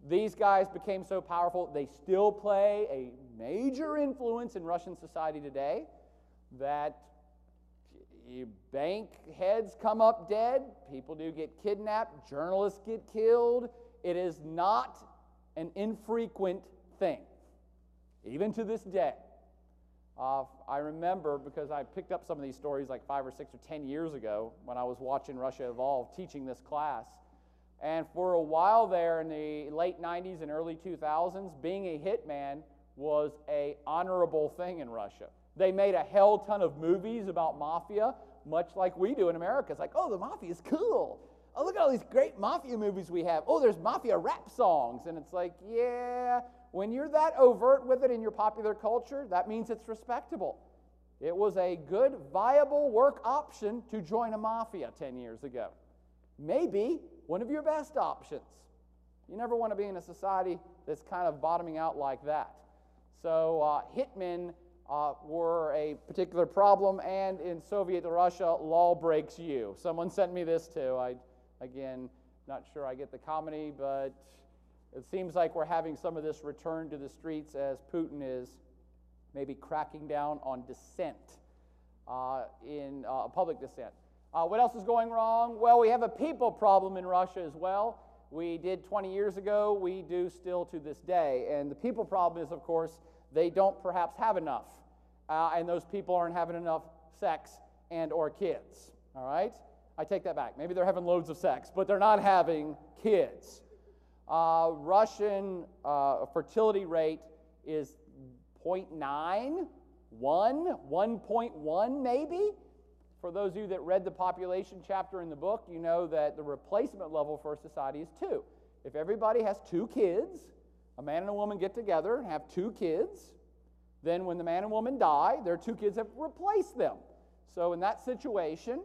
These guys became so powerful, they still play a major influence in Russian society today, that bank heads come up dead, people do get kidnapped, journalists get killed. It is not an infrequent thing, even to this day. I remember, because I picked up some of these stories like 5 or 6 or 10 years ago when I was watching Russia Evolve, teaching this class. And for a while there in the late 90s and early 2000s, being a hitman was an honorable thing in Russia. They made a hell ton of movies about mafia, much like we do in America. It's like, oh, the mafia is cool. Oh, look at all these great mafia movies we have. Oh, there's mafia rap songs. And it's like, yeah, when you're that overt with it in your popular culture, that means it's respectable. It was a good, viable work option to join a mafia 10 years ago. Maybe one of your best options. You never want to be in a society that's kind of bottoming out like that. So hitmen were a particular problem, and in Soviet Russia, law breaks you. Someone sent me this too. Again, not sure I get the comedy, but it seems like we're having some of this return to the streets as Putin is maybe cracking down on dissent, in public dissent. What else is going wrong? Well, we have a people problem in Russia as well. We did 20 years ago. We do still to this day. And the people problem is, of course, they don't perhaps have enough. And those people aren't having enough sex and or kids. All right? I take that back. Maybe they're having loads of sex, but they're not having kids. Russian fertility rate is 0.9, 1.1 maybe. For those of you that read the population chapter in the book, you know that the replacement level for a society is 2. If everybody has 2 kids, a man and a woman get together and have 2 kids, then when the man and woman die, their 2 kids have replaced them. So in that situation,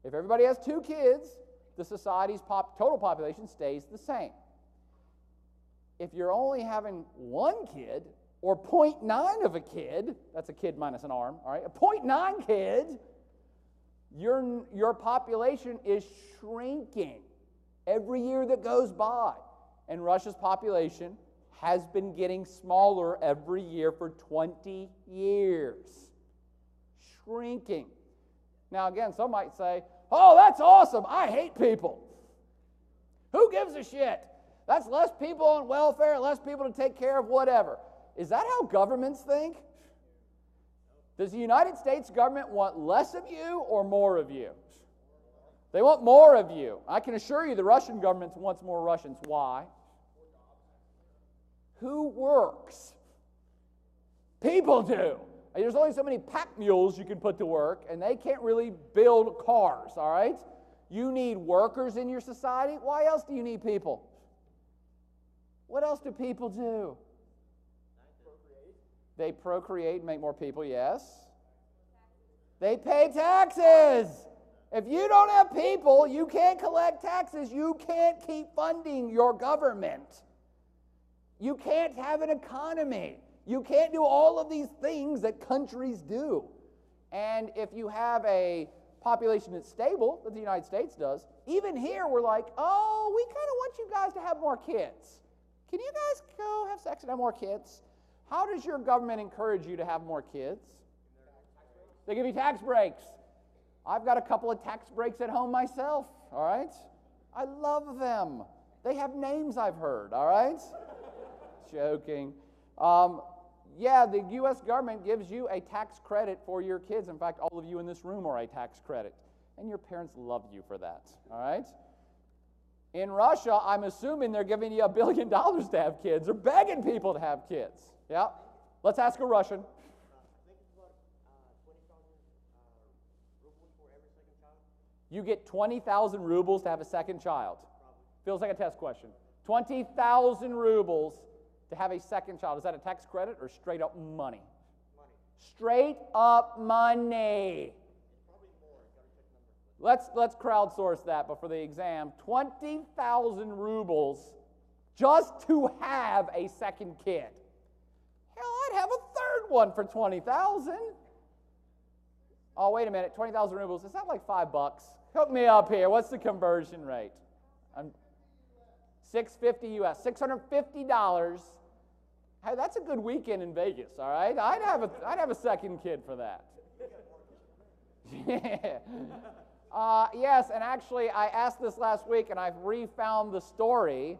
if everybody has 2 kids, the society's total population stays the same. If you're only having 1 kid, or 0.9 of a kid, that's a kid minus an arm, all right? A 0.9 kid, your population is shrinking every year that goes by. And Russia's population has been getting smaller every year for 20 years. Shrinking. Now, again, some might say, oh, that's awesome. I hate people. Who gives a shit? That's less people on welfare, less people to take care of whatever. Is that how governments think? Does the United States government want less of you or more of you? They want more of you. I can assure you the Russian government wants more Russians. Why? Who works? People do. There's only so many pack mules you can put to work, and they can't really build cars, all right? You need workers in your society. Why else do you need people? What else do people do? They procreate and make more people, yes. They pay taxes. If you don't have people, you can't collect taxes. You can't keep funding your government. You can't have an economy. You can't do all of these things that countries do. And if you have a population that's stable, that the United States does, even here we're like, oh, we kind of want you guys to have more kids. Can you guys go have sex and have more kids? How does your government encourage you to have more kids? They give you tax breaks. I've got a couple of tax breaks at home myself, all right? I love them. They have names I've heard, all right? Joking. Yeah, the U.S. government gives you a tax credit for your kids. In fact, all of you in this room are a tax credit. And your parents love you for that, all right? In Russia, I'm assuming they're giving you $1 billion to have kids. They're begging people to have kids. Yeah? Let's ask a Russian. I think it's about 20,000 rubles for every second child. You get 20,000 rubles to have a second child. Feels like a test question. 20,000 rubles to have a second child. Is that a tax credit or straight up money? Money. Straight up money. Probably more. Gotta check numbers. Let's crowdsource that, but for the exam, 20,000 rubles just to have a second kid. Hell, I'd have a third one for 20,000. Oh, wait a minute, 20,000 rubles, is that like $5? Hook me up here. What's the conversion rate? $650 US, $650. Hey, that's a good weekend in Vegas, all right? I'd have a second kid for that. Yeah. Yes, and actually, I asked this last week, and I've refound the story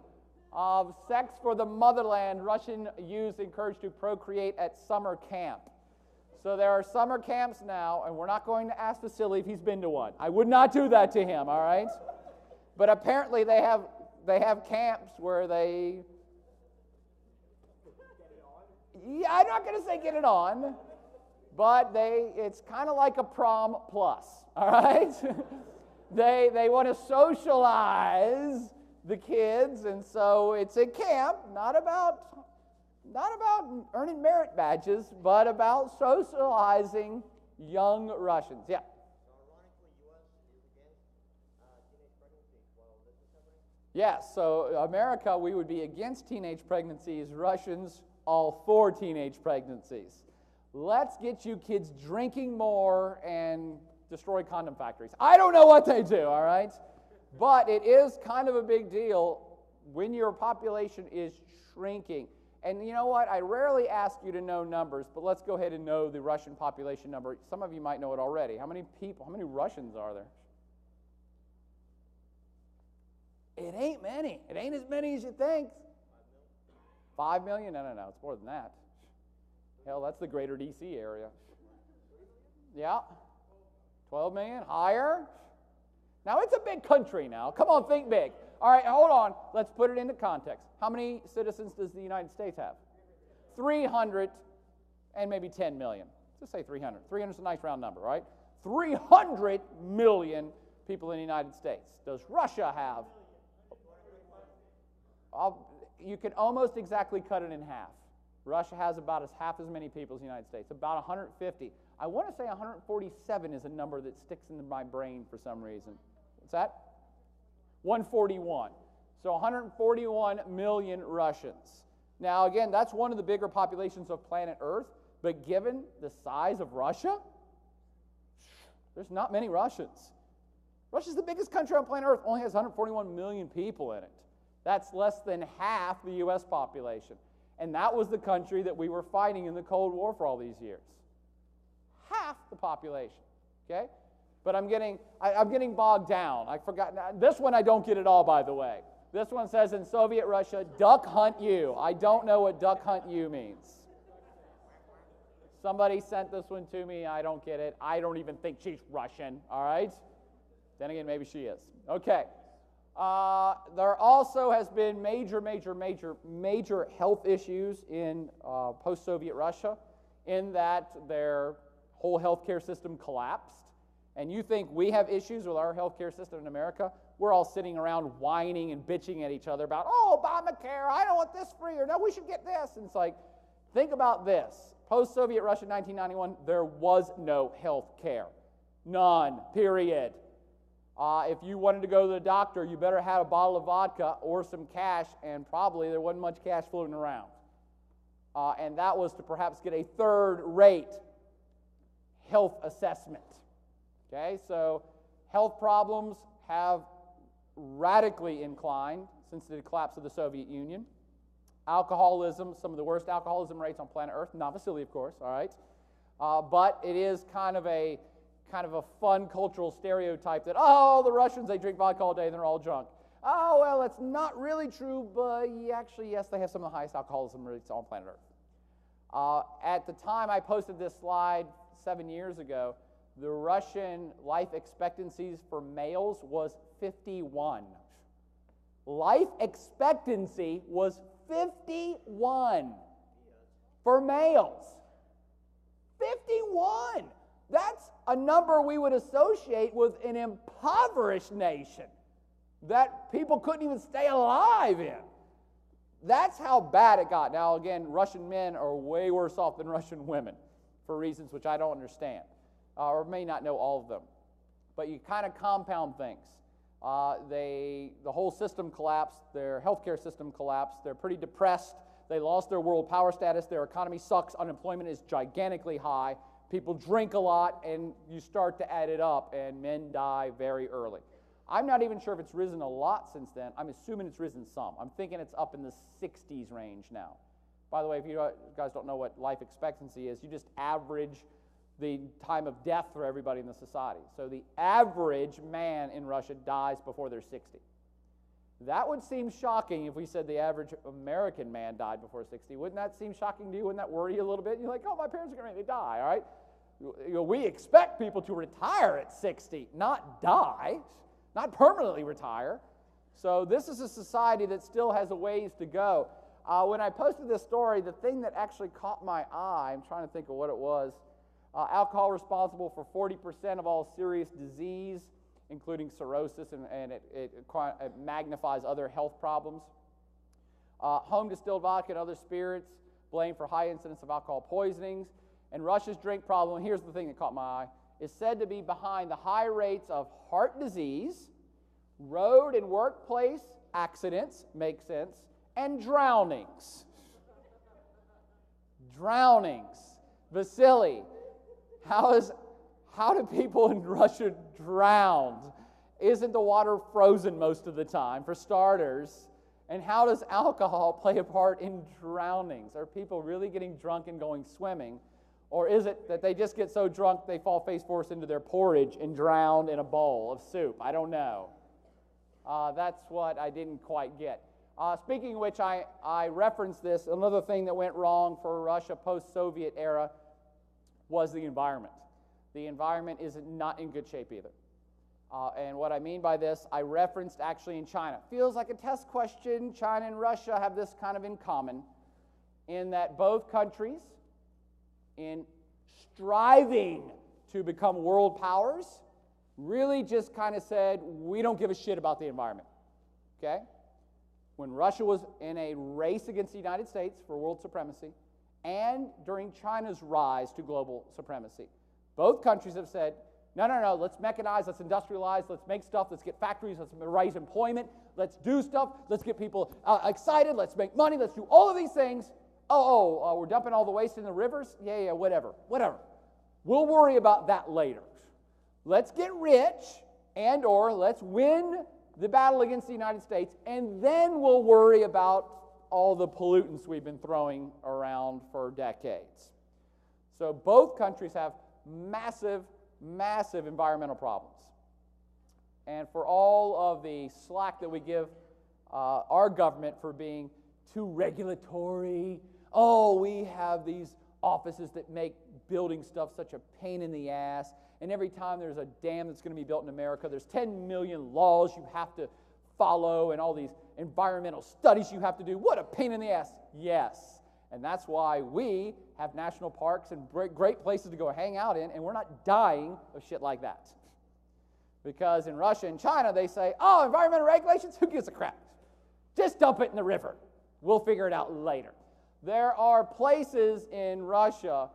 of sex for the motherland. Russian youth encouraged to procreate at summer camp. So there are summer camps now, and we're not going to ask Vasily if he's been to one. I would not do that to him, all right? But apparently they have camps where they... Yeah, I'm not going to say get it on, but it's kind of like a prom plus, all right? They want to socialize the kids, and so it's a camp, not about earning merit badges, but about socializing young Russians. Yeah. So ironically, U.S. is against teenage pregnancy while this is happening? Yes, so America, we would be against teenage pregnancies. Russians, all for teenage pregnancies. Let's get you kids drinking more and destroy condom factories. I don't know what they do, all right? But it is kind of a big deal when your population is shrinking. And you know what? I rarely ask you to know numbers, but let's go ahead and know the Russian population number. Some of you might know it already. How many Russians are there? It ain't many. It ain't as many as you think. 5 million? No. It's more than that. Hell, that's the greater D.C. area. Yeah. 12 million? Higher? Now, it's a big country now. Come on, think big. All right, hold on. Let's put it into context. How many citizens does the United States have? 300 and maybe 10 million. Let's say 300. 300 is a nice round number, right? 300 million people in the United States. Does Russia have? You can almost exactly cut it in half. Russia has about half as many people as the United States, about 150. I want to say 147 is a number that sticks into my brain for some reason. What's that? 141. So 141 million Russians. Now, again, that's one of the bigger populations of planet Earth, but given the size of Russia, there's not many Russians. Russia's the biggest country on planet Earth, only has 141 million people in it. That's less than half the U.S. population. And that was the country that we were fighting in the Cold War for all these years. Half the population, okay? But I'm getting bogged down. I forgot. This one I don't get at all, by the way. This one says in Soviet Russia, duck hunt you. I don't know what duck hunt you means. Somebody sent this one to me. I don't get it. I don't even think she's Russian, all right? Then again, maybe she is. Okay. There also has been major health issues in post-Soviet Russia in that their whole healthcare system collapsed. And you think we have issues with our healthcare system in America? We're all sitting around whining and bitching at each other about, oh, Obamacare, I don't want this free, or no, we should get this. And it's like, think about this. Post-Soviet Russia 1991, there was no health care. None, period. If you wanted to go to the doctor, you better have a bottle of vodka or some cash, and probably there wasn't much cash floating around. And that was to perhaps get a third-rate health assessment. Okay, so health problems have radically inclined since the collapse of the Soviet Union. Alcoholism, some of the worst alcoholism rates on planet Earth, not Vasily, of course, all right? But it is kind of a fun cultural stereotype that, oh, the Russians, they drink vodka all day and they're all drunk. Oh, well, that's not really true, but actually, yes, they have some of the highest alcoholism rates on planet Earth. At the time I posted this slide 7 years ago, the Russian life expectancies for males was 51. Life expectancy was 51 for males. 51! That's a number we would associate with an impoverished nation that people couldn't even stay alive in. That's how bad it got. Now, again, Russian men are way worse off than Russian women for reasons which I don't understand, or may not know all of them. But you kind of compound things. The whole system collapsed. Their healthcare system collapsed. They're pretty depressed. They lost their world power status. Their economy sucks. Unemployment is gigantically high. People drink a lot, and you start to add it up, and men die very early. I'm not even sure if it's risen a lot since then. I'm assuming it's risen some. I'm thinking it's up in the 60s range now. By the way, if you guys don't know what life expectancy is, you just average the time of death for everybody in the society. So the average man in Russia dies before they're 60. That would seem shocking if we said the average American man died before 60. Wouldn't that seem shocking to you? Wouldn't that worry you a little bit? You're like, oh, my parents are going to die, all right? We expect people to retire at 60, not die, not permanently retire. So this is a society that still has a ways to go. When I posted this story, the thing that actually caught my eye, I'm trying to think of what it was, alcohol responsible for 40% of all serious disease, including cirrhosis, and it magnifies other health problems. Home distilled vodka and other spirits blamed for high incidence of alcohol poisonings. And Russia's drink problem, here's the thing that caught my eye, is said to be behind the high rates of heart disease, road and workplace accidents, makes sense, and drownings. Drownings. Vasily, how do people in Russia drown? Isn't the water frozen most of the time, for starters? And how does alcohol play a part in drownings? Are people really getting drunk and going swimming? Or is it that they just get so drunk they fall face first into their porridge and drown in a bowl of soup? I don't know. That's what I didn't quite get. Speaking of which, I referenced this. Another thing that went wrong for Russia post-Soviet era was the environment. The environment is not in good shape either. And what I mean by this, I referenced actually in China. Feels like a test question. China and Russia have this kind of in common, in that both countries, in striving to become world powers, really just kind of said, we don't give a shit about the environment. Okay? When Russia was in a race against the United States for world supremacy, and during China's rise to global supremacy, both countries have said, no, let's mechanize, let's industrialize, let's make stuff, let's get factories, let's raise employment, let's do stuff, let's get people excited, let's make money, let's do all of these things. We're dumping all the waste in the rivers? Yeah, whatever. We'll worry about that later. Let's get rich, or let's win the battle against the United States, and then we'll worry about all the pollutants we've been throwing around for decades. So both countries have massive environmental problems. And for all of the slack that we give our government for being too regulatory, we have these offices that make building stuff such a pain in the ass, and every time there's a dam that's going to be built in America, there's 10 million laws you have to follow and all these environmental studies you have to do. What a pain in the ass. Yes. And that's why we have national parks and great places to go hang out in, and we're not dying of shit like that. Because in Russia and China, they say, environmental regulations, who gives a crap? Just dump it in the river. We'll figure it out later. There are places in Russia,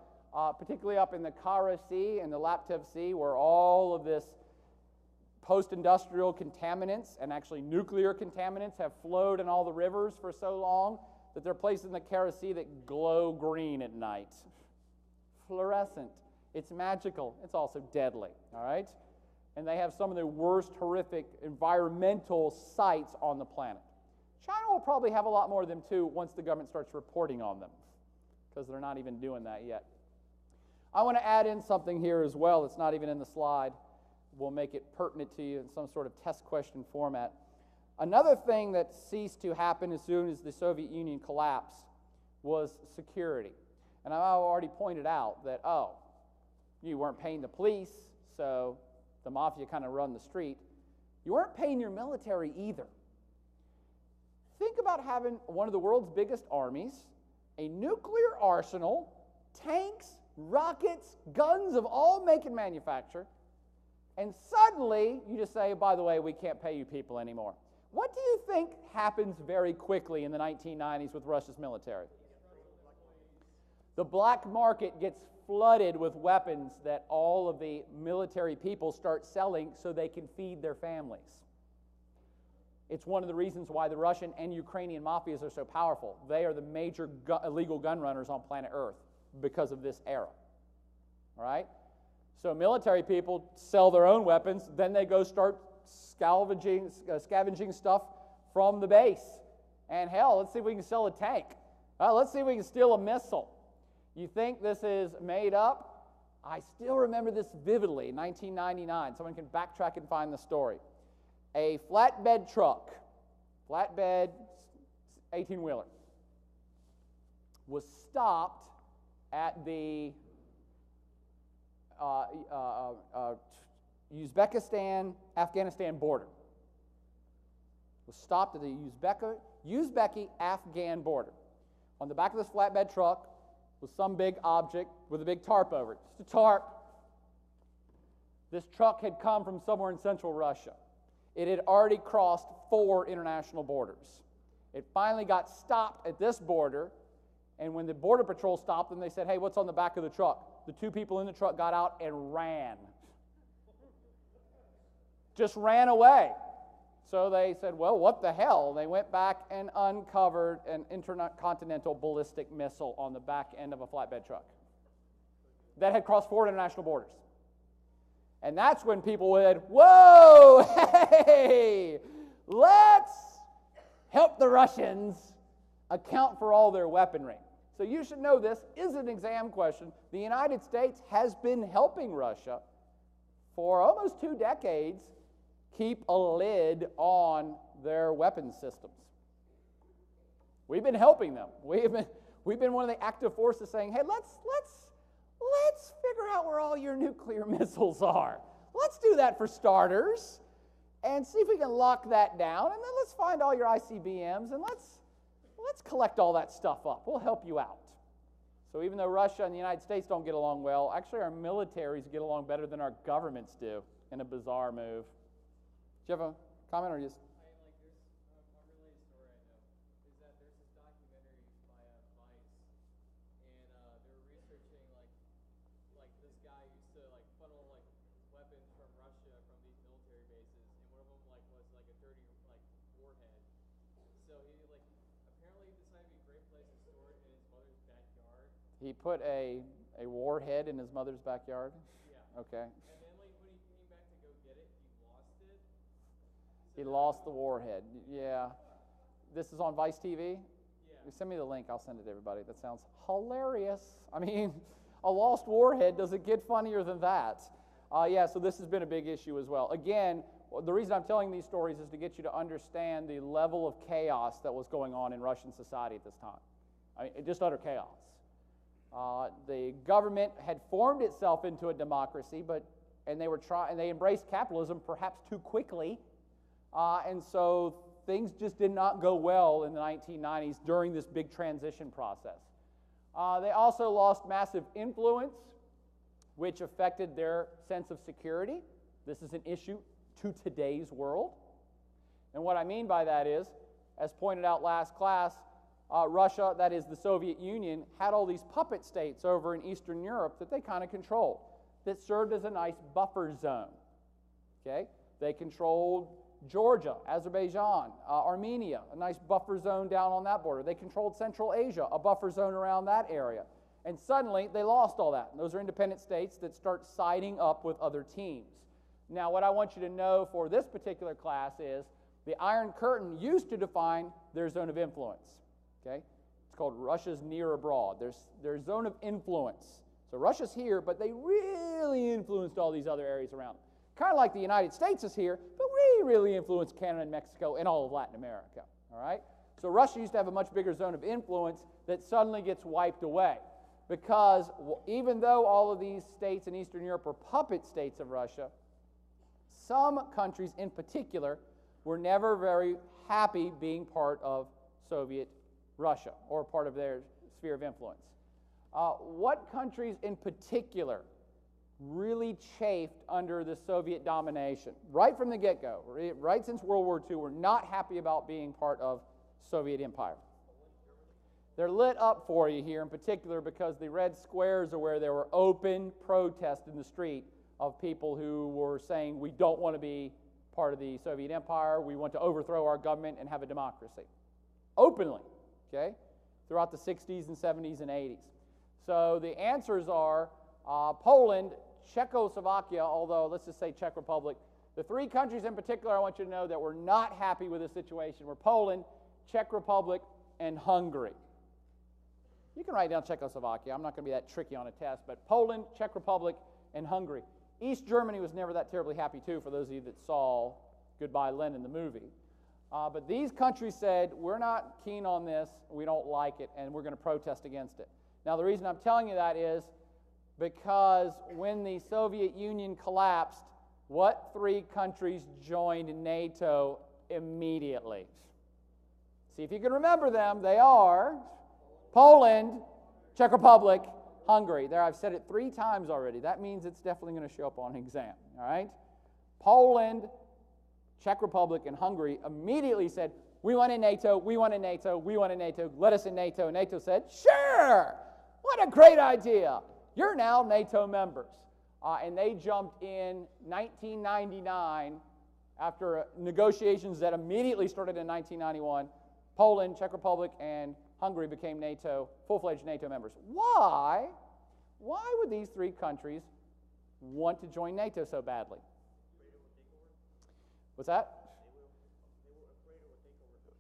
particularly up in the Kara Sea and the Laptev Sea, where all of this post-industrial contaminants and actually nuclear contaminants have flowed in all the rivers for so long that there are places in the Kara Sea that glow green at night. Fluorescent. It's magical. It's also deadly, all right? And they have some of the worst horrific environmental sites on the planet. China will probably have a lot more of them too once the government starts reporting on them, because they're not even doing that yet. I want to add in something here as well. It's not even in the slide. We'll make it pertinent to you in some sort of test question format. Another thing that ceased to happen as soon as the Soviet Union collapsed was security. And I've already pointed out that, you weren't paying the police, so the mafia kind of run the street. You weren't paying your military either. Think about having one of the world's biggest armies, a nuclear arsenal, tanks, rockets, guns of all make and manufacture, and suddenly you just say, by the way, we can't pay you people anymore. What do you think happens very quickly in the 1990s with Russia's military? The black market gets flooded with weapons that all of the military people start selling so they can feed their families. It's one of the reasons why the Russian and Ukrainian mafias are so powerful. They are the major illegal gun runners on planet Earth because of this era. All right? So military people sell their own weapons, then they go start scavenging stuff from the base. And hell, let's see if we can sell a tank. Let's see if we can steal a missile. You think this is made up? I still remember this vividly, 1999. Someone can backtrack and find the story. A flatbed truck, 18-wheeler, was stopped at the Uzbekistan-Afghanistan border. Was stopped at the Uzbeki-Afghan border. On the back of this flatbed truck was some big object with a big tarp over it. Just a tarp. This truck had come from somewhere in central Russia. It had already crossed 4 international borders. It finally got stopped at this border, and when the Border Patrol stopped them, they said, hey, what's on the back of the truck? The 2 people in the truck got out and ran. Just ran away. So they said, well, what the hell? They went back and uncovered an intercontinental ballistic missile on the back end of a flatbed truck that had crossed 4 international borders. And that's when people went, whoa, hey, let's help the Russians account for all their weaponry. So you should know this is an exam question. The United States has been helping Russia for almost 2 decades keep a lid on their weapons systems. We've been helping them. We've been one of the active forces saying, hey, let's figure out where all your nuclear missiles are. Let's do that for starters and see if we can lock that down, and then let's find all your ICBMs and let's collect all that stuff up. We'll help you out. So even though Russia and the United States don't get along well, actually our militaries get along better than our governments do in a bizarre move. Do you have a comment or just? There's unrelated story I know is that there's this documentary by Vice, and they were researching like this guy used to funnel weapons from Russia from these military bases, and one of them was a dirty warhead. So he apparently decided to be a great place to store it in his mother's backyard. He put a warhead in his mother's backyard? Yeah. Okay. And then when he came back to go get it, he lost it. He lost the warhead. Yeah. This is on Vice TV? Yeah. You send me the link. I'll send it to everybody. That sounds hilarious. I mean, a lost warhead, does it get funnier than that? Yeah, so this has been a big issue as well. Again, the reason I'm telling these stories is to get you to understand the level of chaos that was going on in Russian society at this time. I mean, just utter chaos. The government had formed itself into a democracy, and they embraced capitalism perhaps too quickly. And so things just did not go well in the 1990s during this big transition process. They also lost massive influence, which affected their sense of security. This is an issue to today's world. And what I mean by that is, as pointed out last class, Russia, that is the Soviet Union, had all these puppet states over in Eastern Europe that they kind of controlled, that served as a nice buffer zone. Okay? They controlled Georgia, Azerbaijan, Armenia, a nice buffer zone down on that border. They controlled Central Asia, a buffer zone around that area. And suddenly, they lost all that. And those are independent states that start siding up with other teams. Now, what I want you to know for this particular class is the Iron Curtain used to define their zone of influence. Okay? It's called Russia's near abroad. Their zone of influence. So Russia's here, but they really influenced all these other areas around them. Kind of like the United States is here, but we really influenced Canada and Mexico and all of Latin America. All right? So Russia used to have a much bigger zone of influence that suddenly gets wiped away. Because even though all of these states in Eastern Europe are puppet states of Russia, some countries in particular were never very happy being part of Soviet Russia or part of their sphere of influence. What countries in particular really chafed under the Soviet domination? Right from the get-go, right since World War II, were not happy about being part of Soviet Empire. They're lit up for you here in particular because the red squares are where there were open protests in the street of people who were saying, we don't want to be part of the Soviet Empire, we want to overthrow our government and have a democracy. Openly, okay? Throughout the 60s and 70s and 80s. So the answers are Poland, Czechoslovakia, although let's just say Czech Republic. The three countries in particular I want you to know that were not happy with the situation were Poland, Czech Republic, and Hungary. You can write down Czechoslovakia. I'm not going to be that tricky on a test, but Poland, Czech Republic, and Hungary. East Germany was never that terribly happy, too, for those of you that saw Goodbye Lenin, the movie. But these countries said, we're not keen on this, we don't like it, and we're going to protest against it. Now, the reason I'm telling you that is because when the Soviet Union collapsed, what three countries joined NATO immediately? See if you can remember them. They are Poland, Czech Republic, Hungary. There, I've said it 3 times already. That means it's definitely going to show up on an exam, all right? Poland, Czech Republic, and Hungary immediately said, we want in NATO, we want in NATO, we want in NATO, let us in NATO. And NATO said, sure, what a great idea. You're now NATO members. And they jumped in 1999 after negotiations that immediately started in 1991. Poland, Czech Republic, and Hungary became NATO, full-fledged NATO members. Why? Why would these 3 countries want to join NATO so badly? What's that?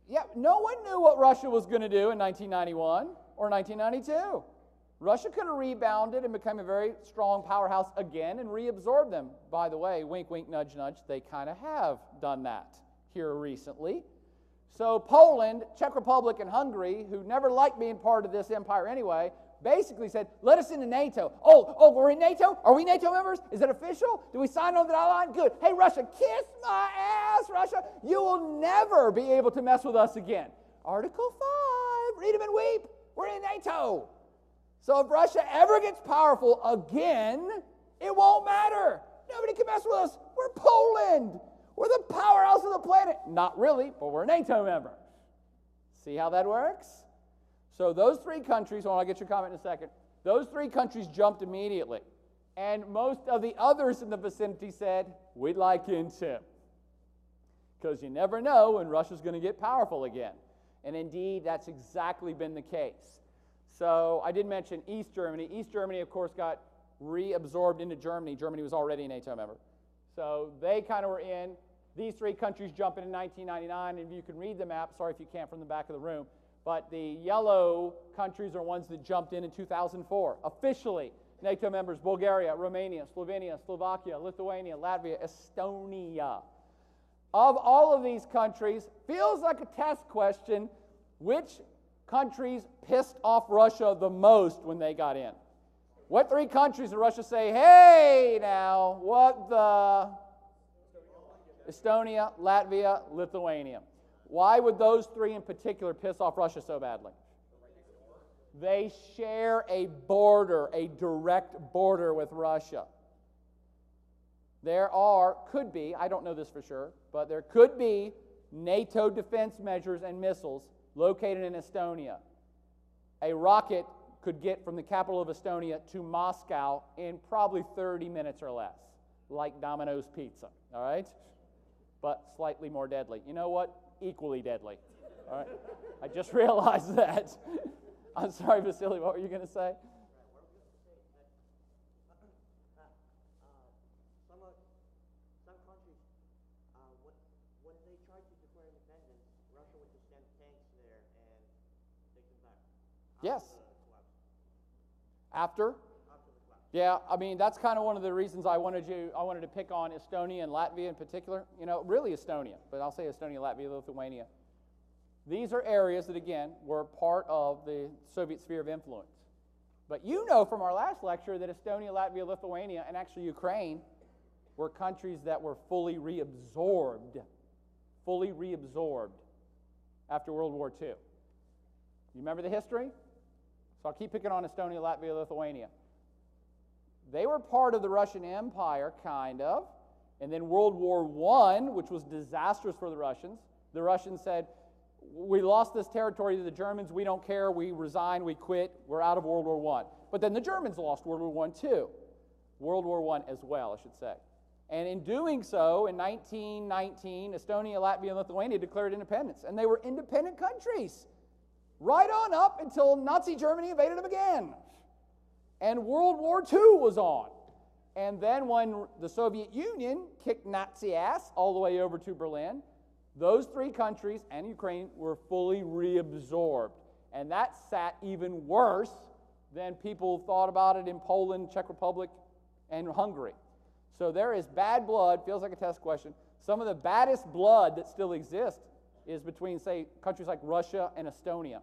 Yeah, no one knew what Russia was going to do in 1991 or 1992. Russia could have rebounded and become a very strong powerhouse again and reabsorbed them. By the way, wink, wink, nudge, nudge, they kind of have done that here recently. So Poland, Czech Republic, and Hungary, who never liked being part of this empire anyway, basically said, let us into NATO. Oh, we're in NATO? Are we NATO members? Is it official? Do we sign on the dotted line? Good. Hey, Russia, kiss my ass, Russia. You will never be able to mess with us again. Article 5, read them and weep. We're in NATO. So if Russia ever gets powerful again, it won't matter. Nobody can mess with us. We're Poland. We're the powerhouse of the planet. Not really, but we're NATO members. See how that works? So those 3 countries, I'll get your comment in a second, those 3 countries jumped immediately. And most of the others in the vicinity said, we'd like in too. Because you never know when Russia's going to get powerful again. And indeed, that's exactly been the case. So I did mention East Germany. East Germany, of course, got reabsorbed into Germany. Germany was already a NATO member. So they kind of were in. These 3 countries jump in 1999, and you can read the map. Sorry if you can't from the back of the room. But the yellow countries are ones that jumped in 2004. Officially, NATO members, Bulgaria, Romania, Slovenia, Slovakia, Lithuania, Latvia, Estonia. Of all of these countries, feels like a test question, which countries pissed off Russia the most when they got in? What 3 countries did Russia say, hey now, what the? Estonia, Latvia, Lithuania. Why would those 3 in particular piss off Russia so badly? They share a border, a direct border with Russia. There could be, I don't know this for sure, but there could be NATO defense measures and missiles located in Estonia. A rocket could get from the capital of Estonia to Moscow in probably 30 minutes or less, like Domino's Pizza, all right? But slightly more deadly. You know what? Equally deadly, all right? I just realized that. I'm sorry, Vasily, what were you going to say? Yes. After After? the collapse. Yeah, I mean, that's kind of one of the reasons I wanted to pick on Estonia and Latvia in particular. You know, really Estonia, but I'll say Estonia, Latvia, Lithuania. These are areas that, again, were part of the Soviet sphere of influence. But you know from our last lecture that Estonia, Latvia, Lithuania, and actually Ukraine were countries that were fully reabsorbed after World War II. You remember the history? So I'll keep picking on Estonia, Latvia, Lithuania. They were part of the Russian Empire, kind of. And then World War I, which was disastrous for the Russians said, we lost this territory to the Germans, we don't care, we resign, we quit, we're out of World War I. But then the Germans lost World War I too. World War I as well, I should say. And in doing so, in 1919, Estonia, Latvia, and Lithuania declared independence. And they were independent countries, right on up until Nazi Germany invaded them again. And World War II was on. And then when the Soviet Union kicked Nazi ass all the way over to Berlin, those three countries and Ukraine were fully reabsorbed. And that sat even worse than people thought about it in Poland, Czech Republic, and Hungary. So there is bad blood, feels like a test question. Some of the baddest blood that still exists is between, say, countries like Russia and Estonia.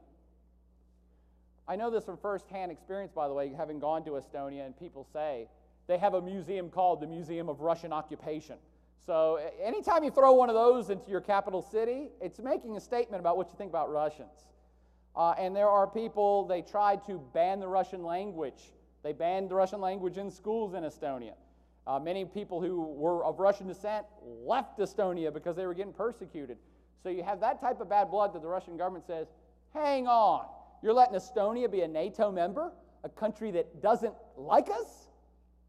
I know this from firsthand experience, by the way, having gone to Estonia, and people say they have a museum called the Museum of Russian Occupation. So anytime you throw one of those into your capital city, it's making a statement about what you think about Russians. And there are people, they tried to ban the Russian language. They banned the Russian language in schools in Estonia. Many people who were of Russian descent left Estonia because they were getting persecuted. So you have that type of bad blood that the Russian government says, hang on, you're letting Estonia be a NATO member, a country that doesn't like us,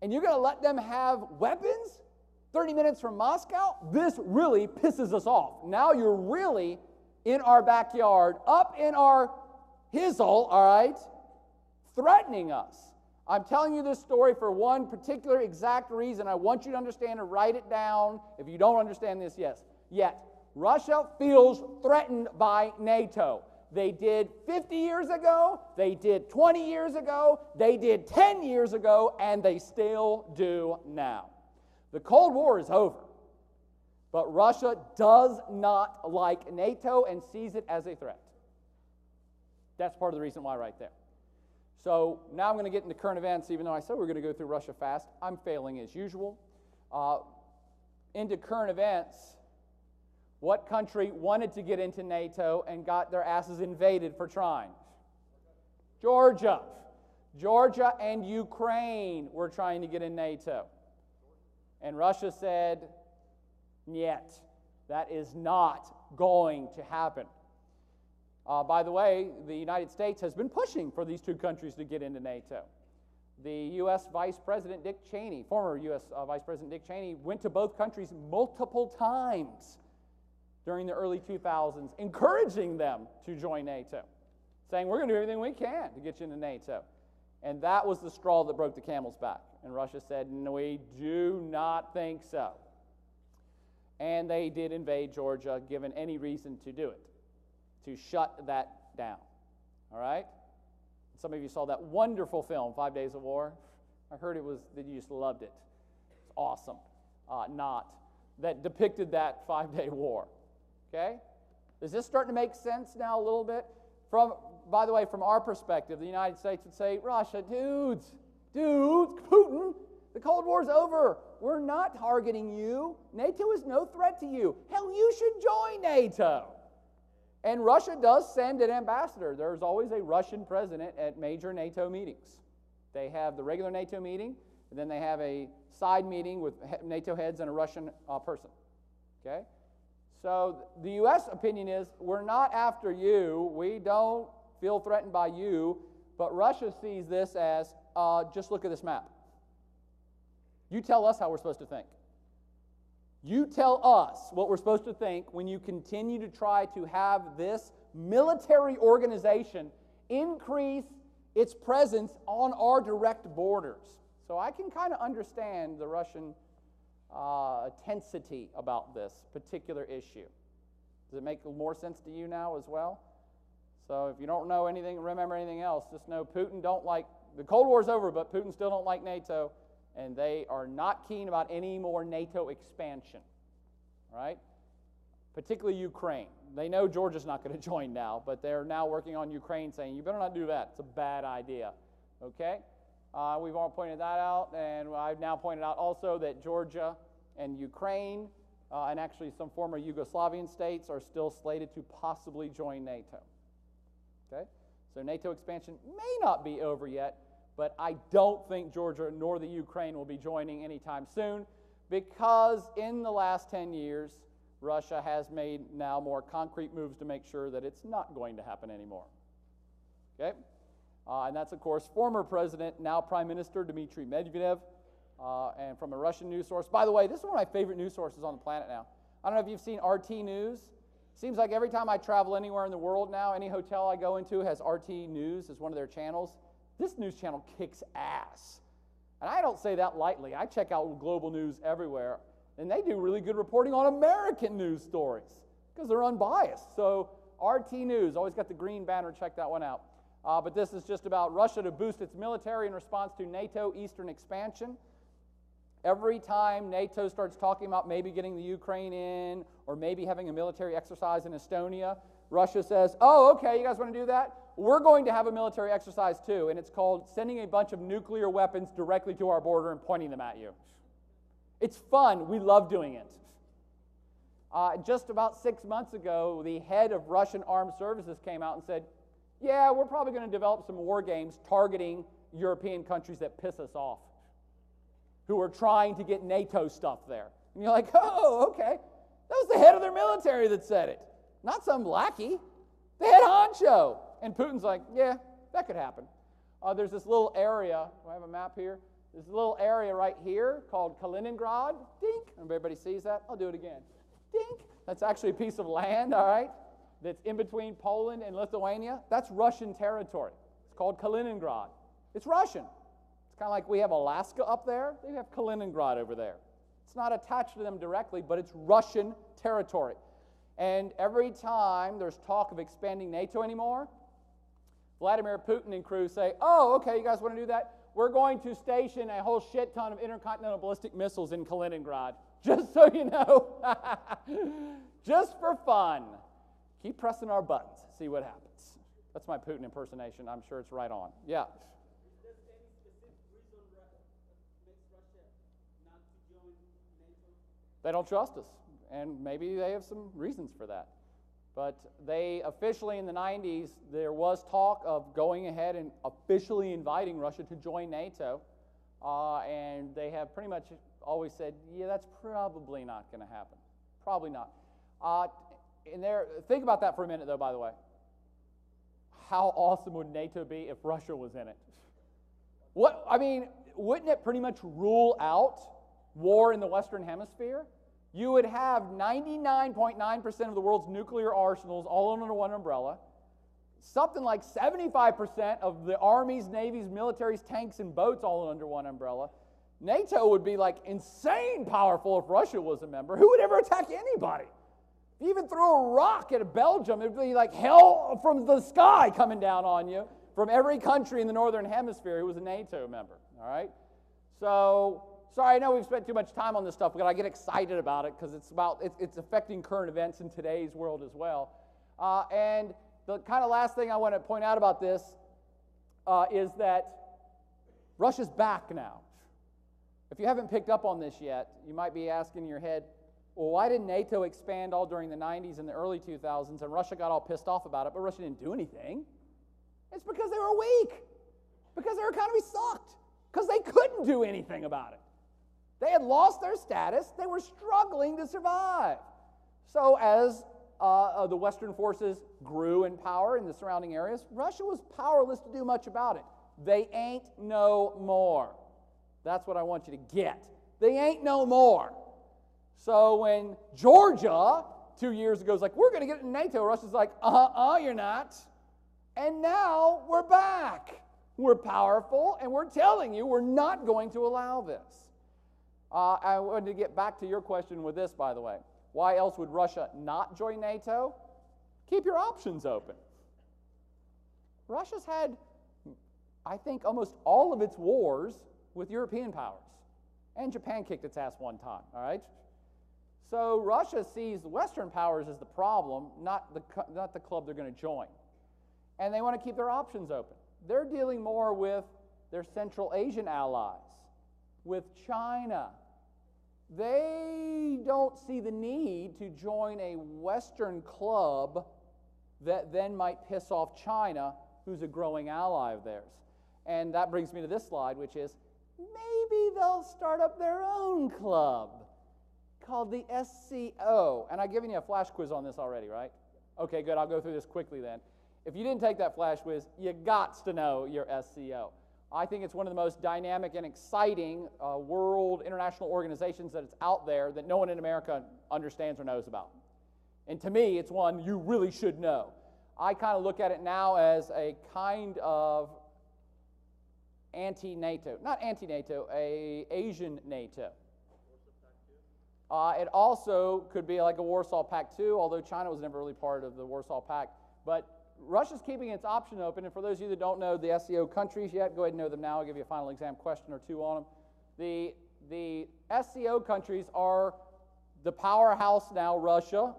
and you're going to let them have weapons 30 minutes from Moscow? This really pisses us off. Now you're really in our backyard, up in our hizzle, all right, threatening us. I'm telling you this story for one particular exact reason. I want you to understand and write it down if you don't understand this yet. Russia feels threatened by NATO. They did 50 years ago, they did 20 years ago, they did 10 years ago, and they still do now. The Cold War is over, but Russia does not like NATO and sees it as a threat. That's part of the reason why right there. So now I'm going to get into current events, even though I said we're going to go through Russia fast. I'm failing as usual. Into current events, what country wanted to get into NATO and got their asses invaded for trying? Georgia. Georgia and Ukraine were trying to get in NATO. And Russia said, "Niet, that is not going to happen." By the way, the United States has been pushing for these two countries to get into NATO. The U.S. Vice President Dick Cheney, former U.S. Vice President Dick Cheney, went to both countries multiple times during the early 2000s, encouraging them to join NATO, saying, we're going to do everything we can to get you into NATO. And that was the straw that broke the camel's back. And Russia said, no, we do not think so. And they did invade Georgia, given any reason to do it, to shut that down. All right? Some of you saw that wonderful film, 5 Days of War. I heard that you just loved it. It's awesome. That depicted that 5-day war. Okay? Is this starting to make sense now a little bit? By the way, from our perspective, the United States would say, Russia, dudes, Putin, the Cold War's over. We're not targeting you. NATO is no threat to you. Hell, you should join NATO. And Russia does send an ambassador. There's always a Russian president at major NATO meetings. They have the regular NATO meeting, and then they have a side meeting with NATO heads and a Russian person. Okay? So the U.S. opinion is, we're not after you. We don't feel threatened by you. But Russia sees this as, just look at this map. You tell us how we're supposed to think. You tell us what we're supposed to think when you continue to try to have this military organization increase its presence on our direct borders. So I can kind of understand the Russian intensity about this particular issue. Does it make more sense to you now as well? So if you don't know anything, remember anything else, just know Putin don't like, the Cold War's over, but Putin still don't like NATO, and they are not keen about any more NATO expansion, right? Particularly Ukraine. They know Georgia's not going to join now, but they're now working on Ukraine saying, you better not do that. It's a bad idea, okay? We've all pointed that out, and I've now pointed out also that Georgia and Ukraine, and actually some former Yugoslavian states, are still slated to possibly join NATO. Okay? So NATO expansion may not be over yet, but I don't think Georgia nor the Ukraine will be joining anytime soon, because in the last 10 years, Russia has made now more concrete moves to make sure that it's not going to happen anymore. Okay? And that's, of course, former President, now Prime Minister Dmitry Medvedev, and from a Russian news source. By the way, this is one of my favorite news sources on the planet now. I don't know if you've seen RT News. Seems like every time I travel anywhere in the world now, any hotel I go into has RT News as one of their channels. This news channel kicks ass. And I don't say that lightly. I check out global news everywhere, and they do really good reporting on American news stories because they're unbiased. So RT News, always got the green banner, check that one out. But this is just about Russia to boost its military in response to NATO eastern expansion. Every time NATO starts talking about maybe getting the Ukraine in or maybe having a military exercise in Estonia, Russia says, oh, okay, you guys want to do that? We're going to have a military exercise too, and it's called sending a bunch of nuclear weapons directly to our border and pointing them at you. It's fun. We love doing it. Just about 6 months ago, the head of Russian armed services came out and said, yeah, we're probably going to develop some war games targeting European countries that piss us off, who are trying to get NATO stuff there. And you're like, oh, okay. That was the head of their military that said it, not some lackey. The head honcho. And Putin's like, yeah, that could happen. There's this little area. Do I have a map here? There's a little area right here called Kaliningrad. Dink. Everybody sees that? I'll do it again. Dink. That's actually a piece of land, all right, that's in between Poland and Lithuania. That's Russian territory. It's called Kaliningrad. It's Russian. It's kind of like we have Alaska up there. They have Kaliningrad over there. It's not attached to them directly, but it's Russian territory. And every time there's talk of expanding NATO anymore, Vladimir Putin and crew say, oh, okay, you guys want to do that? We're going to station a whole shit ton of intercontinental ballistic missiles in Kaliningrad, just so you know. Just for fun. Keep pressing our buttons, see what happens. That's my Putin impersonation. I'm sure it's right on. Yeah. Is there any specific reason that makes Russia not to join NATO? They don't trust us, and maybe they have some reasons for that. But they officially, in the 90s, there was talk of going ahead and officially inviting Russia to join NATO, and they have pretty much always said, yeah, that's probably not going to happen. Probably not. Think about that for a minute, though, by the way. How awesome would NATO be if Russia was in it? Wouldn't it pretty much rule out war in the Western Hemisphere? You would have 99.9% of the world's nuclear arsenals all under one umbrella. Something like 75% of the armies, navies, militaries, tanks, and boats all under one umbrella. NATO would be like insane powerful if Russia was a member. Who would ever attack anybody? If you even threw a rock at Belgium, it would be like hell from the sky coming down on you from every country in the Northern Hemisphere who was a NATO member. All right? So, sorry, I know we've spent too much time on this stuff, but I get excited about it because it's affecting current events in today's world as well. And the kind of last thing I want to point out about this is that Russia's back now. If you haven't picked up on this yet, you might be asking in your head, well, why didn't NATO expand all during the 90s and the early 2000s, and Russia got all pissed off about it, but Russia didn't do anything? It's because they were weak, because their economy sucked, because they couldn't do anything about it. They had lost their status. They were struggling to survive. So as the Western forces grew in power in the surrounding areas, Russia was powerless to do much about it. They ain't no more. That's what I want you to get. They ain't no more. So when Georgia 2 years ago was like, we're going to get in NATO, Russia's like, you're not. And now we're back. We're powerful, and we're telling you we're not going to allow this. I wanted to get back to your question with this, by the way. Why else would Russia not join NATO? Keep your options open. Russia's had, I think, almost all of its wars with European powers. And Japan kicked its ass one time, all right? So Russia sees the Western powers as the problem, not the club they're going to join. And they want to keep their options open. They're dealing more with their Central Asian allies, with China. They don't see the need to join a Western club that then might piss off China, who's a growing ally of theirs. And that brings me to this slide, which is maybe they'll start up their own club called the SCO. And I've given you a flash quiz on this already, right? Okay, good. I'll go through this quickly then. If you didn't take that flash quiz, you got to know your SCO. I think it's one of the most dynamic and exciting world international organizations that is out there that no one in America understands or knows about. And to me, it's one you really should know. I kind of look at it now as a kind of anti-NATO, not anti-NATO, a Asian NATO. It also could be like a Warsaw Pact too, although China was never really part of the Warsaw Pact. But Russia's keeping its option open, and for those of you that don't know the SCO countries yet, go ahead and know them now. I'll give you a final exam question or two on them. The SCO countries are the powerhouse now, Russia,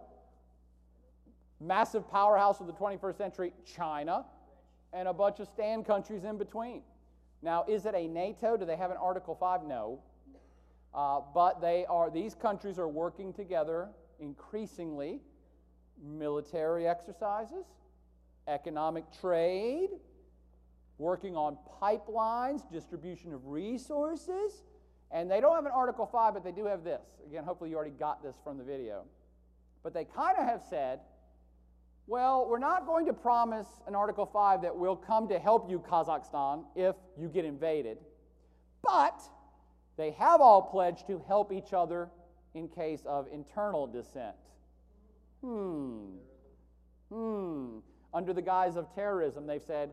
massive powerhouse of the 21st century, China, and a bunch of stand countries in between. Now, is it a NATO? Do they have an Article 5? No. But these countries are working together increasingly, military exercises, economic trade, working on pipelines, distribution of resources, and they don't have an Article 5, but they do have this. Again, hopefully you already got this from the video. But they kind of have said, well, we're not going to promise an Article 5 that will come to help you, Kazakhstan, if you get invaded, but they have all pledged to help each other in case of internal dissent. Under the guise of terrorism, they've said,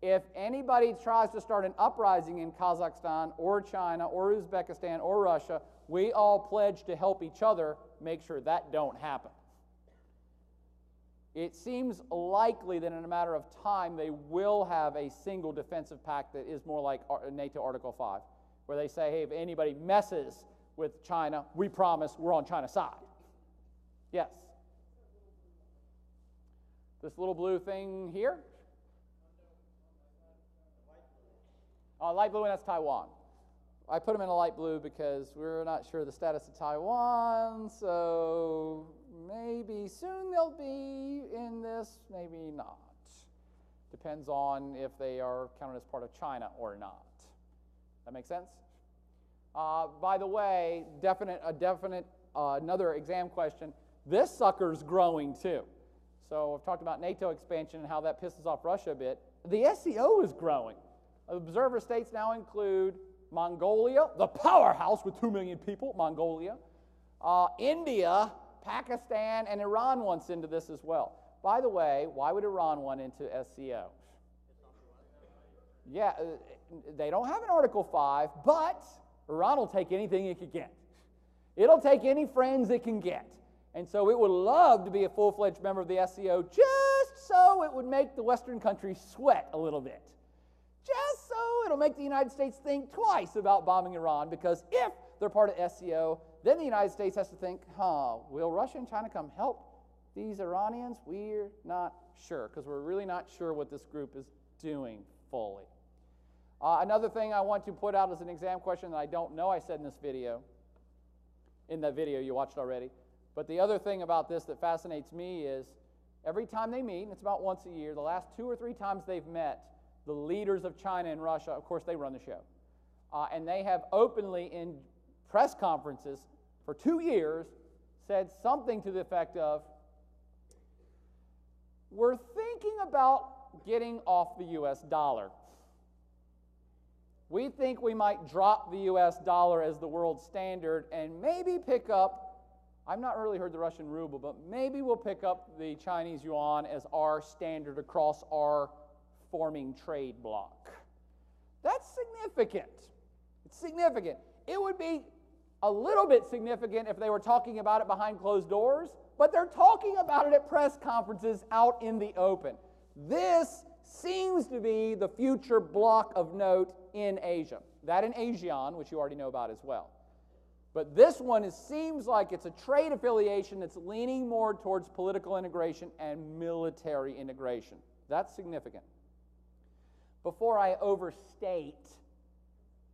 if anybody tries to start an uprising in Kazakhstan or China or Uzbekistan or Russia, we all pledge to help each other make sure that don't happen. It seems likely that in a matter of time they will have a single defensive pact that is more like NATO Article 5, where they say, hey, if anybody messes with China, we promise we're on China's side. Yes? This little blue thing here? Light blue, and that's Taiwan. I put them in a light blue because we're not sure the status of Taiwan, so maybe soon they'll be in this, maybe not. Depends on if they are counted as part of China or not. That make sense? By the way, another exam question. This sucker's growing too. So I've talked about NATO expansion and how that pisses off Russia a bit. The SCO is growing. Observer states now include Mongolia, the powerhouse with 2 million people, Mongolia, India, Pakistan, and Iran wants into this as well. By the way, why would Iran want into SCO? Yeah, they don't have an Article 5, but Iran will take anything it can get. It'll take any friends it can get. And so it would love to be a full-fledged member of the SCO just so it would make the Western countries sweat a little bit. Just so it'll make the United States think twice about bombing Iran, because if they're part of SCO, then the United States has to think, will Russia and China come help these Iranians? We're not sure, because we're really not sure what this group is doing fully. Another thing I want to put out as an exam question that I don't know I said in that video you watched already, but the other thing about this that fascinates me is every time they meet, and it's about once a year, the last 2 or 3 times they've met, the leaders of China and Russia, of course they run the show, and they have openly in press conferences for 2 years said something to the effect of, we're thinking about getting off the US dollar. We think we might drop the US dollar as the world standard and maybe pick up, I've not really heard the Russian ruble, but maybe we'll pick up the Chinese yuan as our standard across our forming trade bloc. That's significant. It's significant. It would be a little bit significant if they were talking about it behind closed doors, but they're talking about it at press conferences out in the open. This seems to be the future bloc of note in Asia. That and ASEAN, which you already know about as well. But this one seems like it's a trade affiliation that's leaning more towards political integration and military integration. That's significant. Before I overstate,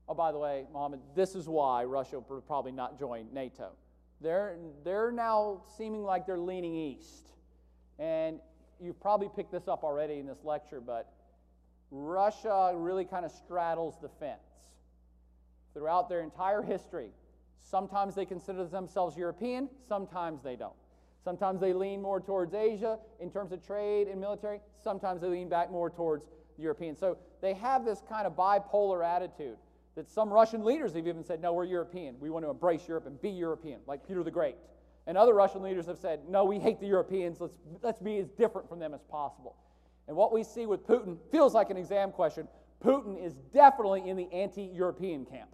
oh, by the way, Mohammed, this is why Russia will probably not join NATO. They're now seeming like they're leaning east. And you've probably picked this up already in this lecture, but Russia really kind of straddles the fence. Throughout their entire history, sometimes they consider themselves European, sometimes they don't. Sometimes they lean more towards Asia in terms of trade and military, sometimes they lean back more towards the European. So they have this kind of bipolar attitude that some Russian leaders have even said, no, we're European. We want to embrace Europe and be European, like Peter the Great. And other Russian leaders have said, no, we hate the Europeans. Let's be as different from them as possible. And what we see with Putin feels like an exam question. Putin is definitely in the anti-European camp.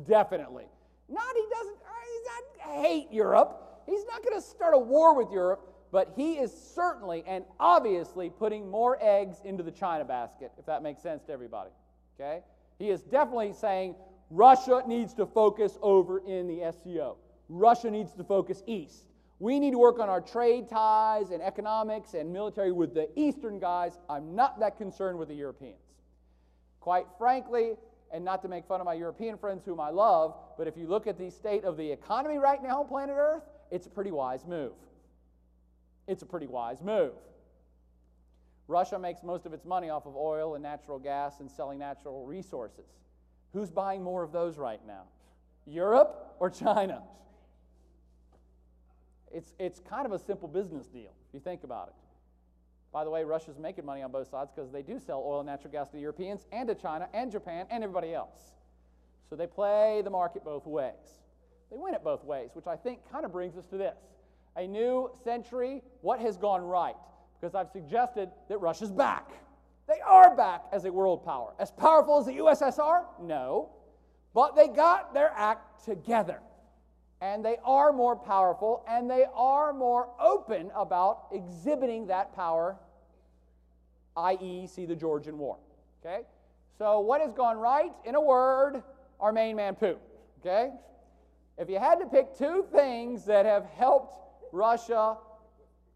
Definitely. He does not hate Europe. He's not going to start a war with Europe, but he is certainly and obviously putting more eggs into the China basket, if that makes sense to everybody. Okay? He is definitely saying Russia needs to focus over in the SCO. Russia needs to focus east. We need to work on our trade ties and economics and military with the eastern guys. I'm not that concerned with the Europeans. Quite frankly, and not to make fun of my European friends whom I love, but if you look at the state of the economy right now on planet Earth, it's a pretty wise move. It's a pretty wise move. Russia makes most of its money off of oil and natural gas and selling natural resources. Who's buying more of those right now? Europe or China? It's kind of a simple business deal, if you think about it. By the way, Russia's making money on both sides because they do sell oil and natural gas to the Europeans and to China and Japan and everybody else. So they play the market both ways. They win it both ways, which I think kind of brings us to this. A new century, what has gone right? Because I've suggested that Russia's back. They are back as a world power. As powerful as the USSR? No. But they got their act together. And they are more powerful, and they are more open about exhibiting that power, i.e., see the Georgian War. Okay? So what has gone right? In a word, our main man, Putin. Okay? If you had to pick two things that have helped Russia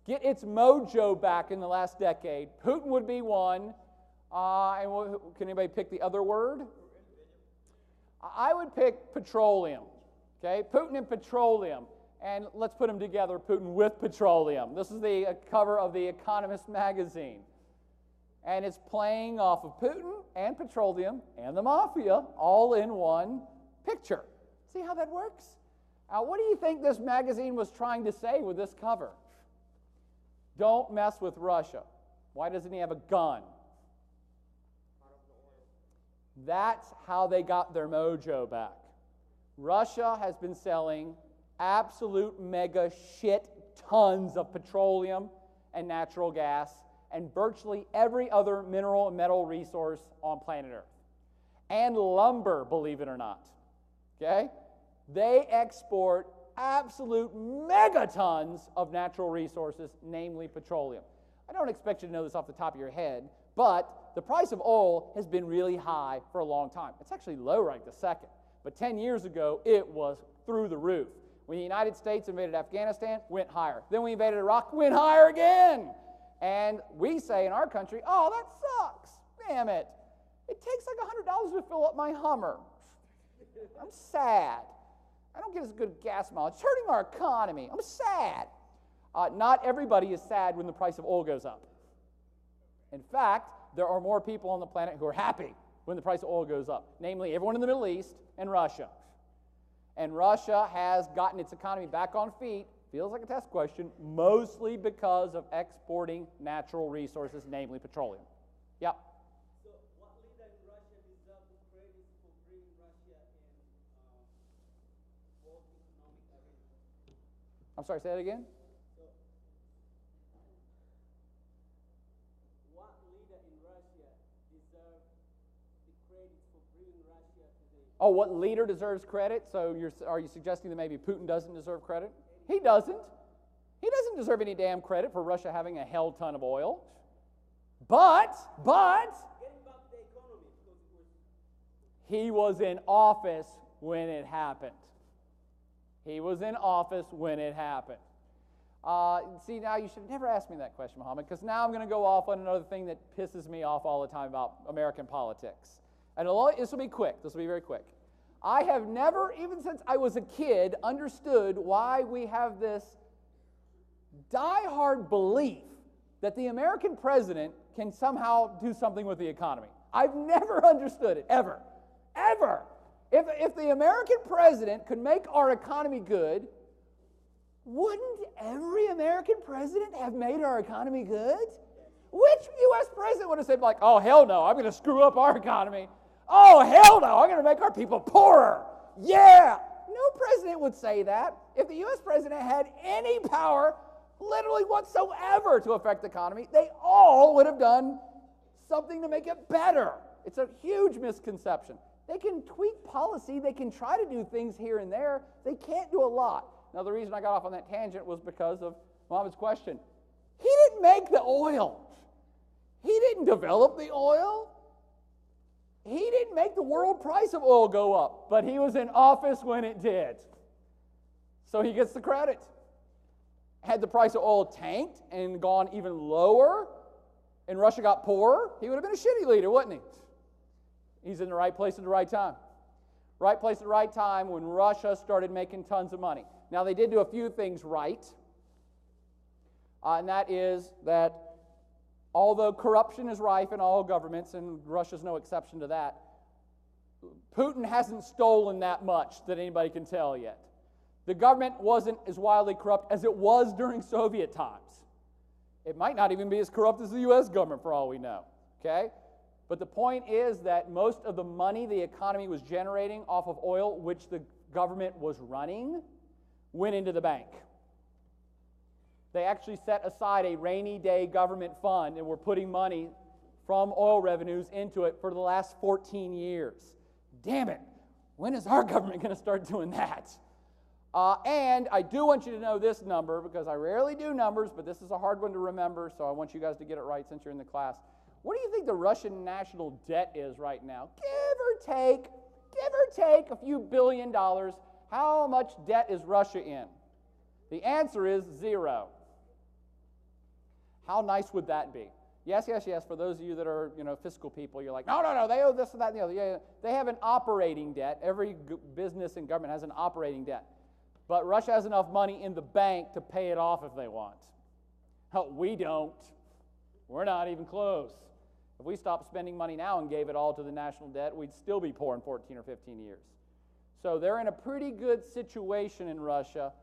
get its mojo back in the last decade, Putin would be one. And can anybody pick the other word? I would pick petroleum. Okay, Putin and petroleum. And let's put them together, Putin with petroleum. This is the cover of The Economist magazine. And it's playing off of Putin and petroleum and the mafia all in one picture. See how that works? What do you think this magazine was trying to say with this cover? Don't mess with Russia. Why doesn't he have a gun? That's how they got their mojo back. Russia has been selling absolute mega shit tons of petroleum and natural gas and virtually every other mineral and metal resource on planet Earth. And lumber, believe it or not. Okay? They export absolute megatons of natural resources, namely petroleum. I don't expect you to know this off the top of your head, but the price of oil has been really high for a long time. It's actually low right this second. But 10 years ago, it was through the roof. When the United States invaded Afghanistan, went higher. Then we invaded Iraq, went higher again. And we say in our country, oh, that sucks. Damn it. It takes like $100 to fill up my Hummer. I'm sad. I don't get as good gas mileage. It's hurting our economy. I'm sad. Not everybody is sad when the price of oil goes up. In fact, there are more people on the planet who are happy when the price of oil goes up, namely everyone in the Middle East and Russia. And Russia has gotten its economy back on feet, feels like a test question, mostly because of exporting natural resources, namely petroleum. Yep. So what leader in Russia deserves the credit for bringing Russia in world economic arena? I'm sorry, say that again? What leader in Russia deserves the credit for bringing Russia to the... Oh, what leader deserves credit? So are you suggesting that maybe Putin doesn't deserve credit? He doesn't. He doesn't deserve any damn credit for Russia having a hell ton of oil. But Getting back the economy because it was he was in office when it happened. He was in office when it happened. See, now you should never ask me that question, Muhammad, because now I'm going to go off on another thing that pisses me off all the time about American politics. And this will be quick. This will be very quick. I have never, even since I was a kid, understood why we have this diehard belief that the American president can somehow do something with the economy. I've never understood it, ever. Ever. If the American president could make our economy good, wouldn't every American president have made our economy good? Which U.S. president would have said, like, oh, hell no, I'm going to screw up our economy. Oh, hell no, I'm going to make our people poorer. Yeah. No president would say that. If the U.S. president had any power, literally whatsoever, to affect the economy, they all would have done something to make it better. It's a huge misconception. They can tweak policy. They can try to do things here and there. They can't do a lot. Now, the reason I got off on that tangent was because of Muhammad's question. He didn't make the oil. He didn't develop the oil. He didn't make the world price of oil go up, but he was in office when it did. So he gets the credit. Had the price of oil tanked and gone even lower, and Russia got poorer, he would have been a shitty leader, wouldn't he? He's in the right place at the right time. Right place at the right time when Russia started making tons of money. Now, they did do a few things right, and that is that although corruption is rife in all governments, and Russia's no exception to that, Putin hasn't stolen that much that anybody can tell yet. The government wasn't as wildly corrupt as it was during Soviet times. It might not even be as corrupt as the U.S. government, for all we know, okay? But the point is that most of the money the economy was generating off of oil, which the government was running, went into the bank. They actually set aside a rainy day government fund and were putting money from oil revenues into it for the last 14 years. Damn it, when is our government going to start doing that? And I do want you to know this number, because I rarely do numbers, but this is a hard one to remember, so I want you guys to get it right since you're in the class. What do you think the Russian national debt is right now? Give or take a few $billion. How much debt is Russia in? The answer is 0. How nice would that be? Yes. For those of you that are, fiscal people, you're like, no, they owe this and that and the other. Yeah. They have an operating debt. Every business and government has an operating debt. But Russia has enough money in the bank to pay it off if they want. We don't. We're not even close. If we stopped spending money now and gave it all to the national debt, we'd still be poor in 14 or 15 years. So they're in a pretty good situation in Russia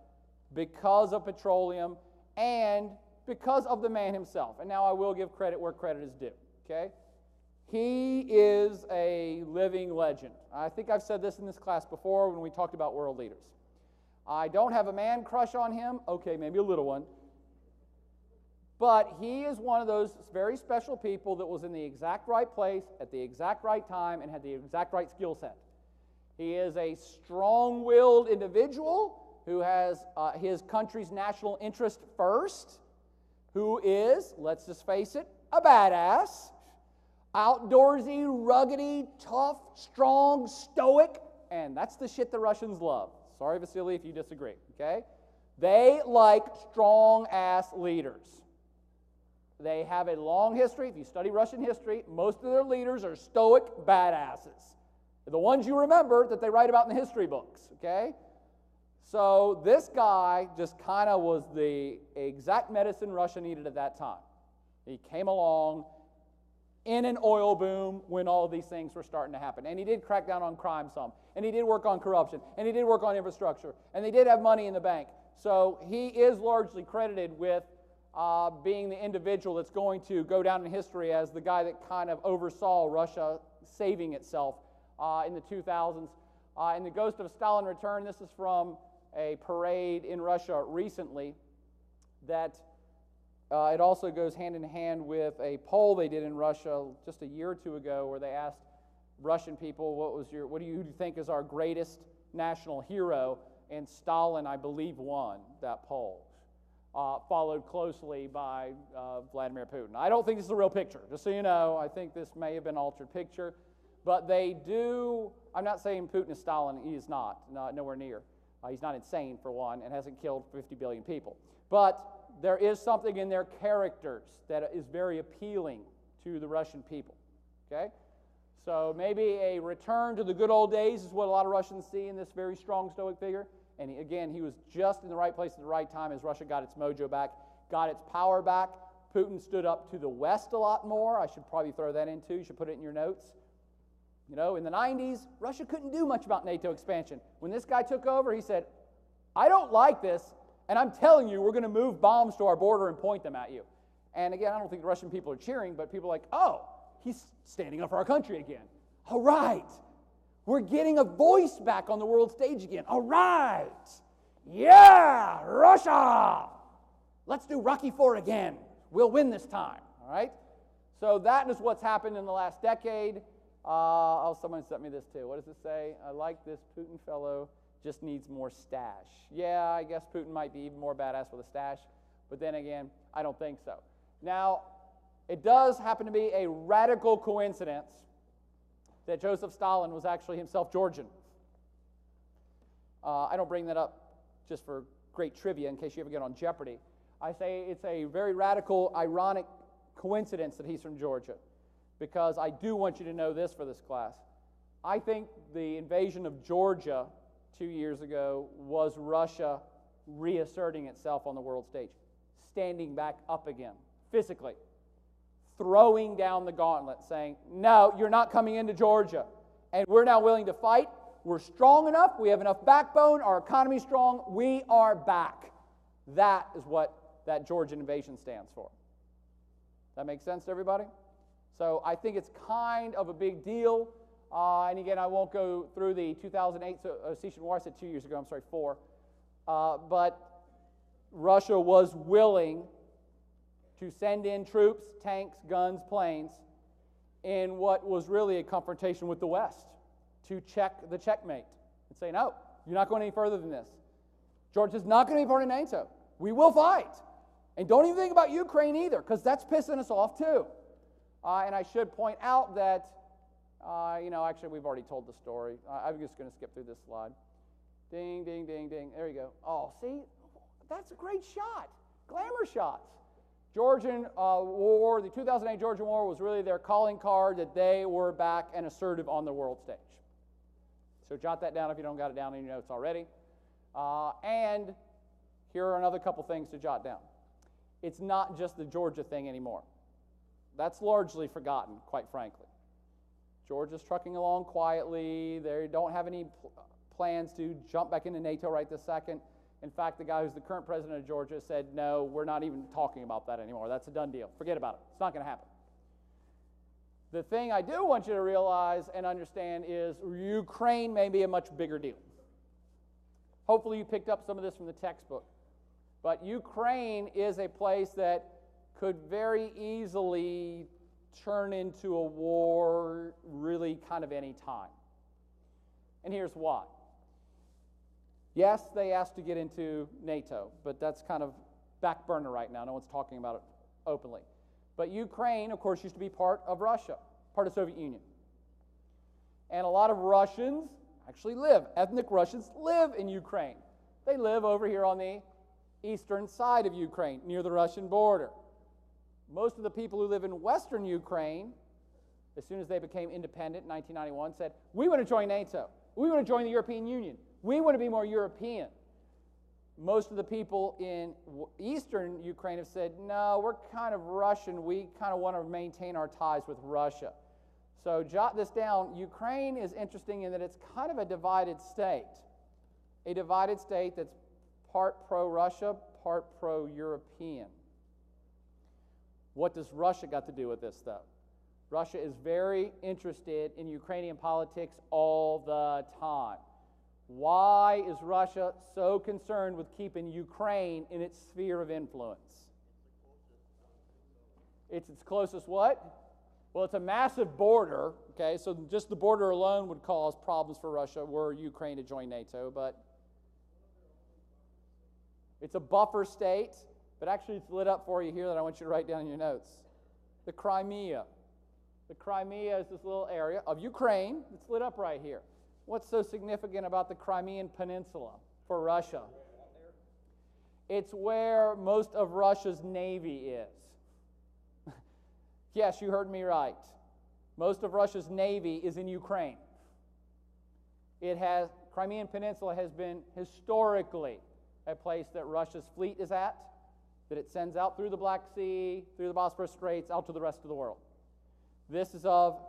because of petroleum and because of the man himself. And now I will give credit where credit is due, okay? He is a living legend. I think I've said this in this class before when we talked about world leaders. I don't have a man crush on him. Okay, maybe a little one. But he is one of those very special people that was in the exact right place at the exact right time and had the exact right skill set. He is a strong-willed individual who has his country's national interest first, who is, let's just face it, a badass, outdoorsy, ruggedy, tough, strong, stoic, and that's the shit the Russians love. Sorry, Vasily, if you disagree, okay? They like strong-ass leaders. They have a long history. If you study Russian history, most of their leaders are stoic badasses. The ones you remember that they write about in the history books, okay? So this guy just kind of was the exact medicine Russia needed at that time. He came along in an oil boom when all of these things were starting to happen. And he did crack down on crime some. And he did work on corruption. And he did work on infrastructure. And they did have money in the bank. So he is largely credited with being the individual that's going to go down in history as the guy that kind of oversaw Russia saving itself in the 2000s. In The Ghost of Stalin Return, this is from a parade in Russia recently, that it also goes hand in hand with a poll they did in Russia just a year or two ago where they asked Russian people, what do you think is our greatest national hero? And Stalin, I believe, won that poll. followed closely by Vladimir Putin. I don't think this is a real picture, just so you know. I think this may have been an altered picture. But they do, I'm not saying Putin is Stalin. He is not, nowhere near. He's not insane, for one, and hasn't killed 50 billion people. But there is something in their characters that is very appealing to the Russian people. Okay? So maybe a return to the good old days is what a lot of Russians see in this very strong Stoic figure. And he was just in the right place at the right time as Russia got its mojo back, got its power back. Putin stood up to the West a lot more. I should probably throw that in too. You should put it in your notes. You know, in the 90s, Russia couldn't do much about NATO expansion. When this guy took over, he said, I don't like this, and I'm telling you, we're going to move bombs to our border and point them at you. And again, I don't think the Russian people are cheering, but people are like, oh, he's standing up for our country again. All right. We're getting a voice back on the world stage again. All right. Yeah, Russia. Let's do Rocky IV again. We'll win this time. All right. So that is what's happened in the last decade. Someone sent me this too. What does it say? I like this Putin fellow, just needs more stash. Yeah, I guess Putin might be even more badass with a stash. But then again, I don't think so. Now, it does happen to be a radical coincidence that Joseph Stalin was actually himself Georgian. I don't bring that up just for great trivia in case you ever get on Jeopardy. I say it's a very radical, ironic coincidence that he's from Georgia, because I do want you to know this for this class. I think the invasion of Georgia 2 years ago was Russia reasserting itself on the world stage, standing back up again, physically, throwing down the gauntlet, saying, no, you're not coming into Georgia, and we're now willing to fight. We're strong enough. We have enough backbone. Our economy's strong. We are back. That is what that Georgian invasion stands for. That makes sense to everybody? So I think it's kind of a big deal. And again, I won't go through the 2008 Ossetian War. I said 2 years ago. I'm sorry, 4. But Russia was willing to send in troops, tanks, guns, planes, in what was really a confrontation with the West to check the checkmate and say, no, you're not going any further than this. Georgia's not going to be part of NATO. We will fight. And don't even think about Ukraine either, because that's pissing us off too. And I should point out that, actually we've already told the story. I'm just going to skip through this slide. Ding, ding, ding, ding. There you go. Oh, see? That's a great shot. Glamour shots. Georgian War, the 2008 Georgian War was really their calling card that they were back and assertive on the world stage. So jot that down if you don't got it down in your notes already. And here are another couple things to jot down. It's not just the Georgia thing anymore. That's largely forgotten, quite frankly. Georgia's trucking along quietly. They don't have any plans to jump back into NATO right this second. In fact, the guy who's the current president of Georgia said, no, we're not even talking about that anymore. That's a done deal. Forget about it. It's not going to happen. The thing I do want you to realize and understand is Ukraine may be a much bigger deal. Hopefully you picked up some of this from the textbook. But Ukraine is a place that could very easily turn into a war really kind of any time. And here's why. Yes, they asked to get into NATO, but that's kind of back burner right now. No one's talking about it openly. But Ukraine, of course, used to be part of Russia, part of the Soviet Union. And a lot of Russians actually ethnic Russians live in Ukraine. They live over here on the eastern side of Ukraine, near the Russian border. Most of the people who live in western Ukraine, as soon as they became independent in 1991, said, we want to join NATO. We want to join the European Union. We want to be more European. Most of the people in eastern Ukraine have said, no, we're kind of Russian. We kind of want to maintain our ties with Russia. So jot this down. Ukraine is interesting in that it's kind of a divided state. A divided state that's part pro-Russia, part pro-European. What does Russia got to do with this, though? Russia is very interested in Ukrainian politics all the time. Why is Russia so concerned with keeping Ukraine in its sphere of influence? It's its closest what? Well, it's a massive border, okay? So just the border alone would cause problems for Russia were Ukraine to join NATO, but it's a buffer state. but actually it's lit up for you here that I want you to write down in your notes. The Crimea. The Crimea is this little area of Ukraine. It's lit up right here. What's so significant about the Crimean Peninsula for Russia? It's where most of Russia's navy is. Yes, you heard me right. Most of Russia's navy is in Ukraine. Crimean Peninsula has been historically a place that Russia's fleet is at, that it sends out through the Black Sea, through the Bosphorus Straits, out to the rest of the world. This is of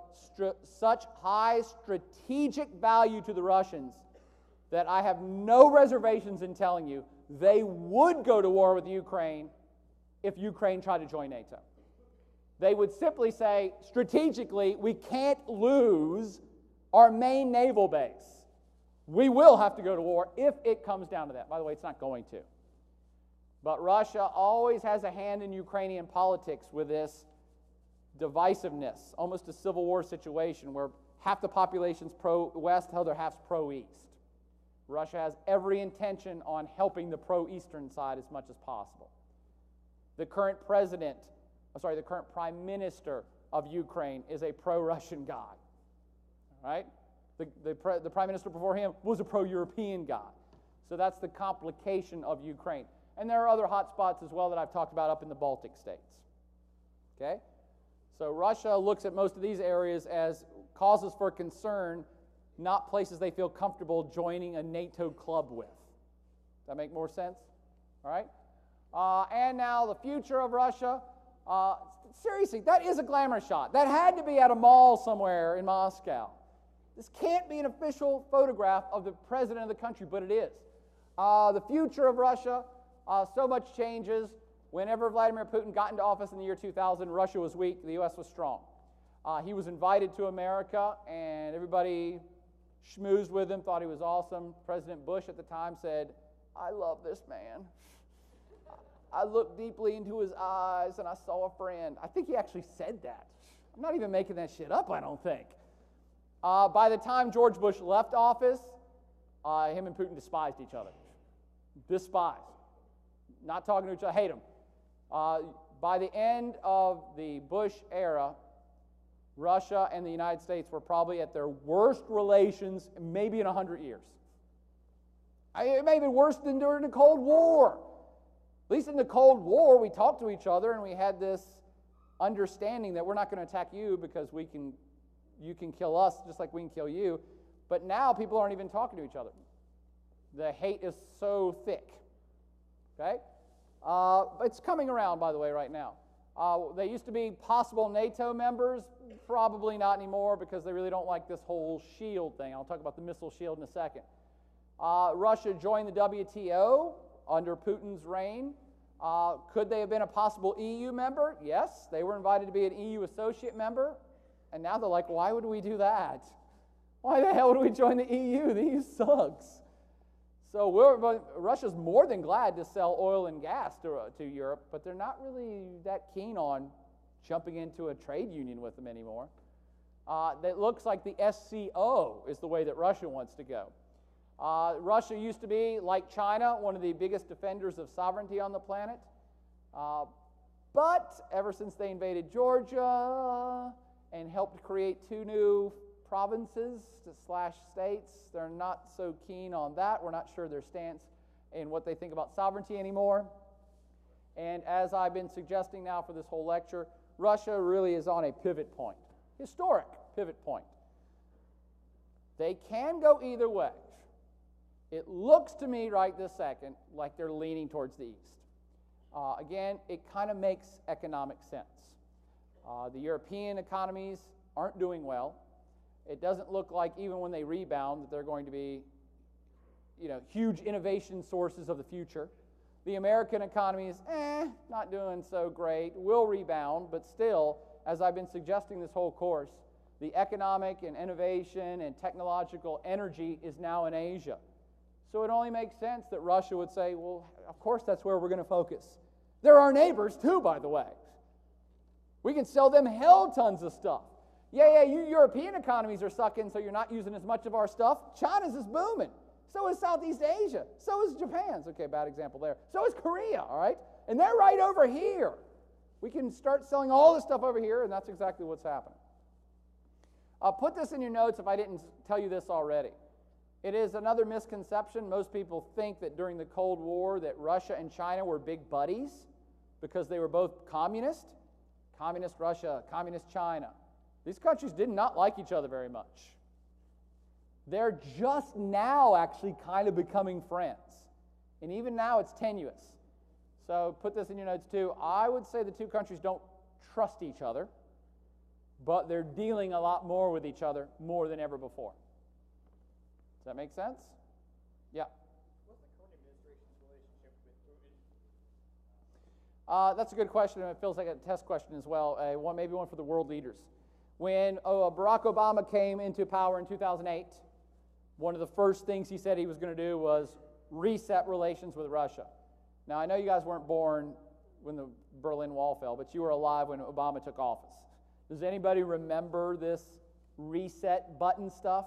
such high strategic value to the Russians that I have no reservations in telling you they would go to war with Ukraine if Ukraine tried to join NATO. They would simply say, strategically, we can't lose our main naval base. We will have to go to war if it comes down to that. By the way, it's not going to. But Russia always has a hand in Ukrainian politics with this divisiveness, almost a civil war situation where half the population's pro-West, the other half's pro-East. Russia has every intention on helping the pro-Eastern side as much as possible. The current prime minister of Ukraine is a pro-Russian guy. All right? The prime minister before him was a pro-European guy. So that's the complication of Ukraine. And there are other hot spots as well that I've talked about up in the Baltic states. Okay? So Russia looks at most of these areas as causes for concern, not places they feel comfortable joining a NATO club with. Does that make more sense? All right? And now the future of Russia. Seriously, that is a glamour shot. That had to be at a mall somewhere in Moscow. This can't be an official photograph of the president of the country, but it is. The future of Russia, so much changes. Whenever Vladimir Putin got into office in the year 2000, Russia was weak, the U.S. was strong. He was invited to America, and everybody schmoozed with him, thought he was awesome. President Bush at the time said, "I love this man. I looked deeply into his eyes, and I saw a friend." I think he actually said that. I'm not even making that shit up, I don't think. By the time George Bush left office, him and Putin despised each other. Despised. Not talking to each other, hate them. By the end of the Bush era, Russia and the United States were probably at their worst relations maybe in 100 years. It may have been worse than during the Cold War. At least in the Cold War, we talked to each other and we had this understanding that we're not going to attack you because you can kill us just like we can kill you. But now people aren't even talking to each other. The hate is so thick. Okay? It's coming around, by the way, right now. They used to be possible NATO members. Probably not anymore because they really don't like this whole shield thing. I'll talk about the missile shield in a second. Russia joined the WTO under Putin's reign. Could they have been a possible EU member? Yes. They were invited to be an EU associate member. And now they're like, why would we do that? Why the hell would we join the EU? The EU sucks. So Russia's more than glad to sell oil and gas to Europe, but they're not really that keen on jumping into a trade union with them anymore. It looks like the SCO is the way that Russia wants to go. Russia used to be, like China, one of the biggest defenders of sovereignty on the planet. But ever since they invaded Georgia and helped create 2 new provinces / states, they're not so keen on that. We're not sure their stance in what they think about sovereignty anymore. And as I've been suggesting now for this whole lecture, Russia really is on a pivot point, historic pivot point. They can go either way. It looks to me right this second like they're leaning towards the east. Again, it kind of makes economic sense. The European economies aren't doing well. It doesn't look like even when they rebound that they're going to be, huge innovation sources of the future. The American economy is, not doing so great. Will rebound, but still, as I've been suggesting this whole course, the economic and innovation and technological energy is now in Asia. So it only makes sense that Russia would say, well, of course that's where we're going to focus. They're our neighbors too, by the way. We can sell them hell tons of stuff. Yeah, you European economies are sucking, so you're not using as much of our stuff. China's is booming. So is Southeast Asia. So is Japan. Okay, bad example there. So is Korea, all right? And they're right over here. We can start selling all this stuff over here, and that's exactly what's happening. Put this in your notes if I didn't tell you this already. It is another misconception. Most people think that during the Cold War that Russia and China were big buddies because they were both communist. Communist Russia, communist China. These countries did not like each other very much. They're just now actually kind of becoming friends. And even now it's tenuous. So put this in your notes too. I would say the two countries don't trust each other, but they're dealing a lot more with each other more than ever before. Does that make sense? Yeah. What's the current administration's relationship with Putin? That's a good question, and it feels like a test question as well. Maybe one for the world leaders. When Barack Obama came into power in 2008, one of the first things he said he was going to do was reset relations with Russia. Now, I know you guys weren't born when the Berlin Wall fell, but you were alive when Obama took office. Does anybody remember this reset button stuff?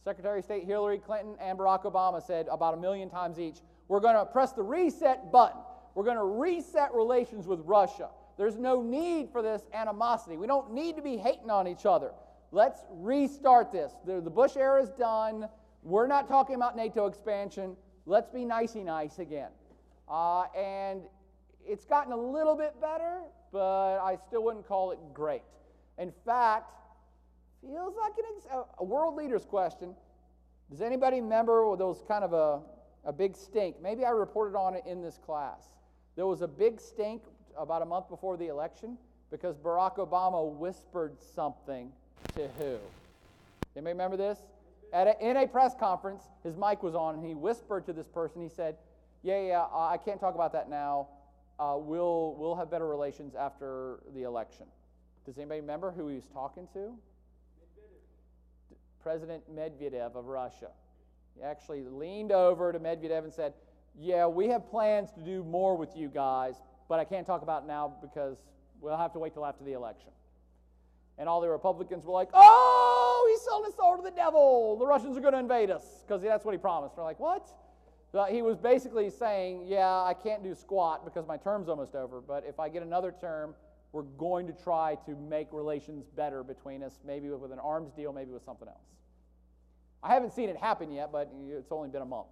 Secretary of State Hillary Clinton and Barack Obama said about 1 million times each, we're going to press the reset button. We're going to reset relations with Russia. There's no need for this animosity. We don't need to be hating on each other. Let's restart this. The Bush era is done. We're not talking about NATO expansion. Let's be nicey nice again. And it's gotten a little bit better, but I still wouldn't call it great. In fact, feels like a world leaders question. Does anybody remember there was kind of a big stink? Maybe I reported on it in this class. There was a big stink about a month before the election because Barack Obama whispered something to who? Anybody remember this? In a press conference, his mic was on, and he whispered to this person. He said, I can't talk about that now. We'll have better relations after the election. Does anybody remember who he was talking to? President Medvedev of Russia. He actually leaned over to Medvedev and said, yeah, we have plans to do more with you guys, but I can't talk about it now because we'll have to wait till after the election. And all the Republicans were like, oh, he's selling his soul to the devil. The Russians are going to invade us because that's what he promised. We're like, what? He was basically saying, yeah, I can't do squat because my term's almost over, but if I get another term, we're going to try to make relations better between us, maybe with an arms deal, maybe with something else. I haven't seen it happen yet, but it's only been a month.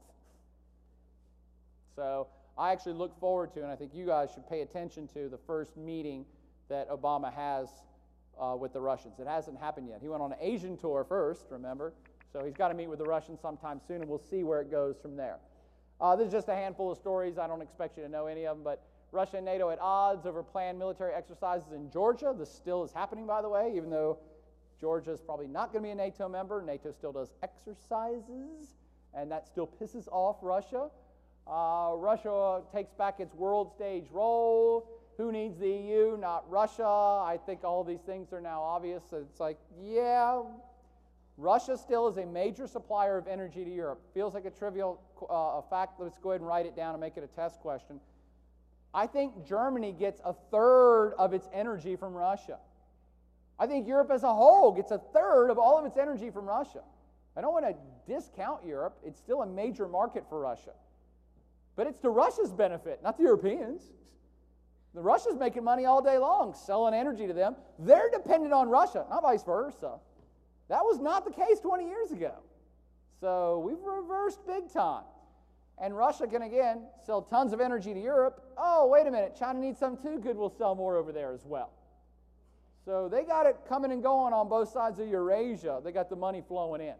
So I actually look forward to, and I think you guys should pay attention to the first meeting that Obama has with the Russians. It hasn't happened yet. He went on an Asian tour first, remember? So he's got to meet with the Russians sometime soon, and we'll see where it goes from there. This is just a handful of stories. I don't expect you to know any of them, but Russia and NATO at odds over planned military exercises in Georgia. This still is happening, by the way, even though Georgia is probably not going to be a NATO member. NATO still does exercises, and that still pisses off Russia. Russia takes back its world stage role. Who needs the EU? Not Russia. I think all these things are now obvious. It's like, yeah, Russia still is a major supplier of energy to Europe. Feels like a trivial fact. Let's go ahead and write it down and make it a test question. I think Germany gets 1/3 of its energy from Russia. I think Europe as a whole gets 1/3 of all of its energy from Russia. I don't want to discount Europe. It's still a major market for Russia. But it's to Russia's benefit, not the Europeans. The Russia's making money all day long, selling energy to them. They're dependent on Russia, not vice versa. That was not the case 20 years ago. So we've reversed big time. And Russia can, again, sell tons of energy to Europe. Oh, wait a minute, China needs some too. Good, we'll sell more over there as well. So they got it coming and going on both sides of Eurasia. They got the money flowing in.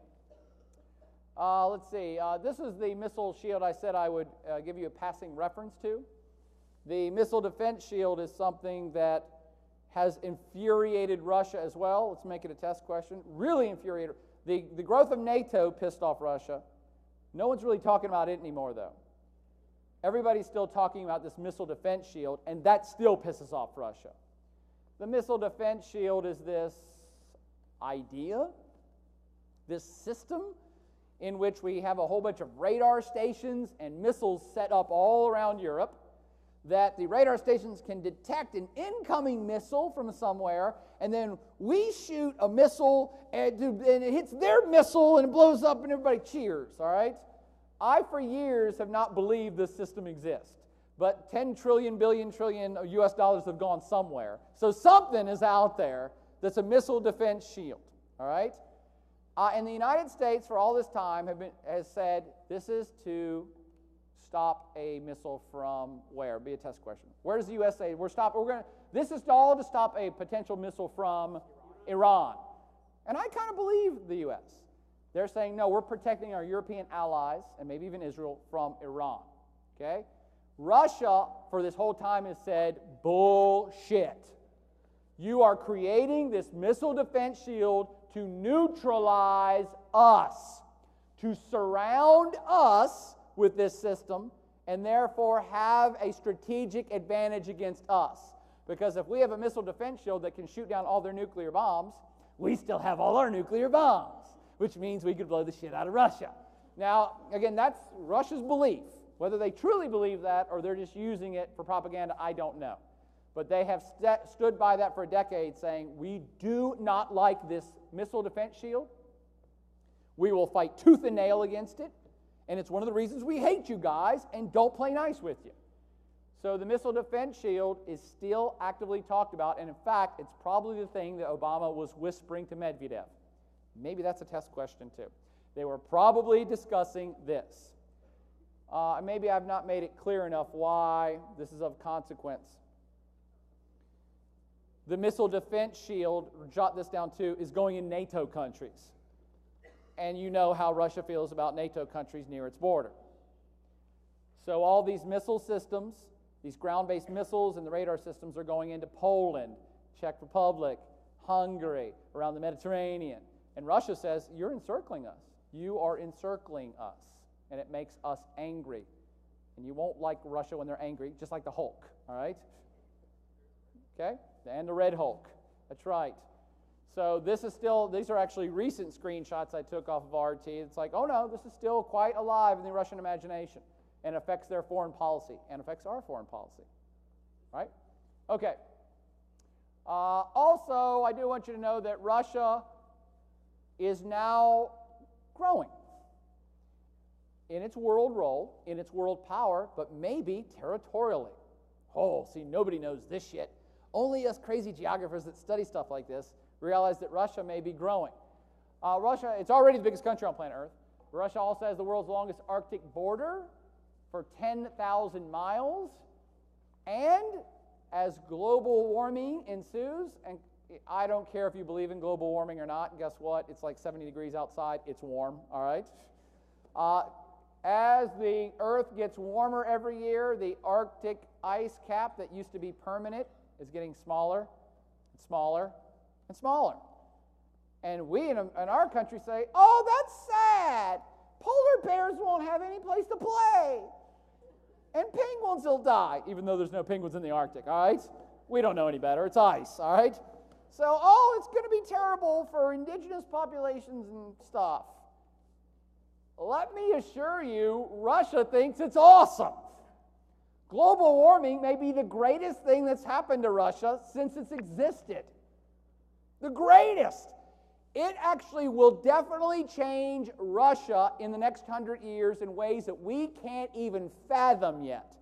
Let's see. This is the missile shield I said I would give you a passing reference to. The missile defense shield is something that has infuriated Russia as well. Let's make it a test question. Really infuriated. The growth of NATO pissed off Russia. No one's really talking about it anymore, though. Everybody's still talking about this missile defense shield, and that still pisses off Russia. The missile defense shield is this idea, this system in which we have a whole bunch of radar stations and missiles set up all around Europe that the radar stations can detect an incoming missile from somewhere, and then we shoot a missile, and it hits their missile, and it blows up, and everybody cheers, all right? I, for years, have not believed this system exists. But 10 trillion, billion, trillion US dollars have gone somewhere. So something is out there that's a missile defense shield, all right? And the United States, for all this time, has said this is to stop a missile from where? Be a test question. Where does the U.S. say this is all to stop a potential missile from Iran? And I kind of believe the U.S. They're saying, no, we're protecting our European allies, and maybe even Israel, from Iran, okay? Russia, for this whole time, has said, bullshit. You are creating this missile defense shield to neutralize us, to surround us with this system, and therefore have a strategic advantage against us. Because if we have a missile defense shield that can shoot down all their nuclear bombs, we still have all our nuclear bombs, which means we could blow the shit out of Russia. Now, again, that's Russia's belief. Whether they truly believe that or they're just using it for propaganda, I don't know. But they have stood by that for a decade, saying, we do not like this missile defense shield. We will fight tooth and nail against it. And it's one of the reasons we hate you guys and don't play nice with you. So the missile defense shield is still actively talked about. And in fact, it's probably the thing that Obama was whispering to Medvedev. Maybe that's a test question too. They were probably discussing this. Maybe I've not made it clear enough why this is of consequence. The missile defense shield, jot this down too, is going in NATO countries. And you know how Russia feels about NATO countries near its border. So all these missile systems, these ground-based missiles and the radar systems are going into Poland, Czech Republic, Hungary, around the Mediterranean. And Russia says, you're encircling us. You are encircling us. And it makes us angry. And you won't like Russia when they're angry, just like the Hulk, all right? Okay? And the Red Hulk. That's right. So this is still, these are actually recent screenshots I took off of RT. It's like, oh no, this is still quite alive in the Russian imagination and affects their foreign policy and affects our foreign policy. Right? Okay. Also, I do want you to know that Russia is now growing in its world role, in its world power, but maybe territorially. Oh, see, nobody knows this shit. Only us crazy geographers that study stuff like this realize that Russia may be growing. Russia, it's already the biggest country on planet Earth. Russia also has the world's longest Arctic border for 10,000 miles. And as global warming ensues, and I don't care if you believe in global warming or not, guess what? It's like 70 degrees outside. It's warm, all right? As the Earth gets warmer every year, the Arctic ice cap that used to be permanent is getting smaller and smaller and smaller. And we in our country say, oh, that's sad. Polar bears won't have any place to play. And penguins will die, even though there's no penguins in the Arctic, all right? We don't know any better. It's ice, all right? So, oh, it's going to be terrible for indigenous populations and stuff. Let me assure you, Russia thinks it's awesome. Global warming may be the greatest thing that's happened to Russia since it's existed. The greatest. It actually will definitely change Russia in the next 100 years in ways that we can't even fathom yet.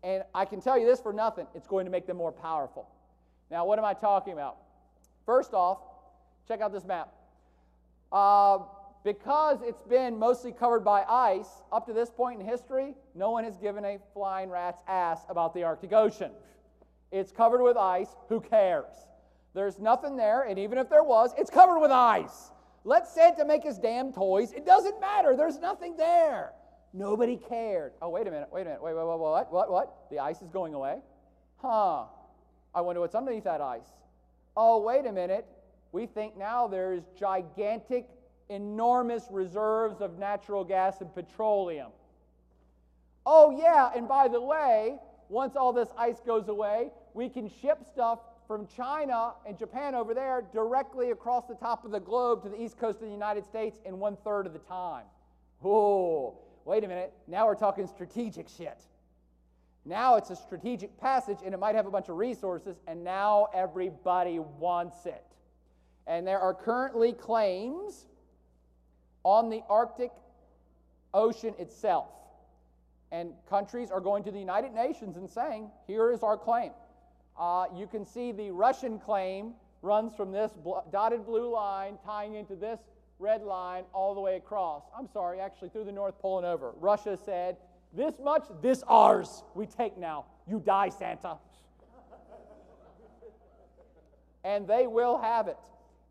And I can tell you this for nothing, it's going to make them more powerful. Now, what am I talking about? First off, check out this map. Because it's been mostly covered by ice, up to this point in history, no one has given a flying rat's ass about the Arctic Ocean. It's covered with ice. Who cares? There's nothing there, and even if there was, it's covered with ice. Let Santa make his damn toys. It doesn't matter. There's nothing there. Nobody cared. Oh, wait a minute. Wait, what? The ice is going away? Huh. I wonder what's underneath that ice. Oh, wait a minute. We think now there's gigantic, enormous reserves of natural gas and petroleum. Oh, yeah, and by the way, once all this ice goes away, we can ship stuff from China and Japan over there directly across the top of the globe to the east coast of the United States in 1/3 of the time. Oh, wait a minute. Now we're talking strategic shit. Now it's a strategic passage, and it might have a bunch of resources, and now everybody wants it. And there are currently claims on the Arctic Ocean itself. And countries are going to the United Nations and saying, here is our claim. You can see the Russian claim runs from this dotted blue line tying into this red line all the way across. I'm sorry, actually through the North Pole and over. Russia said, this much, this ours. We take now. You die, Santa. And they will have it.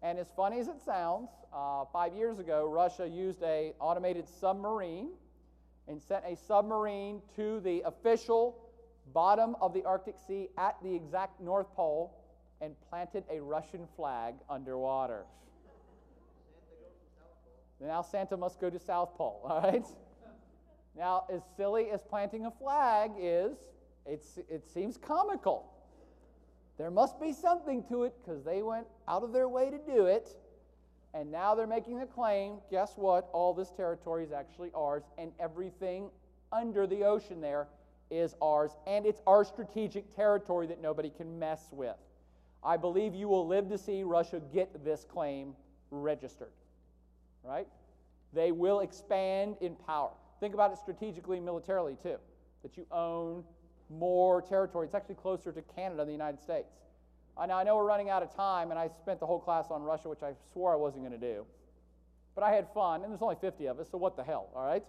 And as funny as it sounds, 5 years ago, Russia used an automated submarine and sent a submarine to the official bottom of the Arctic Sea at the exact North Pole and planted a Russian flag underwater. Now Santa must go to South Pole, all right? Now, as silly as planting a flag is, it seems comical. There must be something to it because they went out of their way to do it. And now they're making the claim, guess what? All this territory is actually ours, and everything under the ocean there is ours, and it's our strategic territory that nobody can mess with. I believe you will live to see Russia get this claim registered, right? They will expand in power. Think about it strategically and militarily, too, that you own more territory. It's actually closer to Canada than the United States. Now, I know we're running out of time, and I spent the whole class on Russia, which I swore I wasn't going to do. But I had fun, and there's only 50 of us, so what the hell, all right?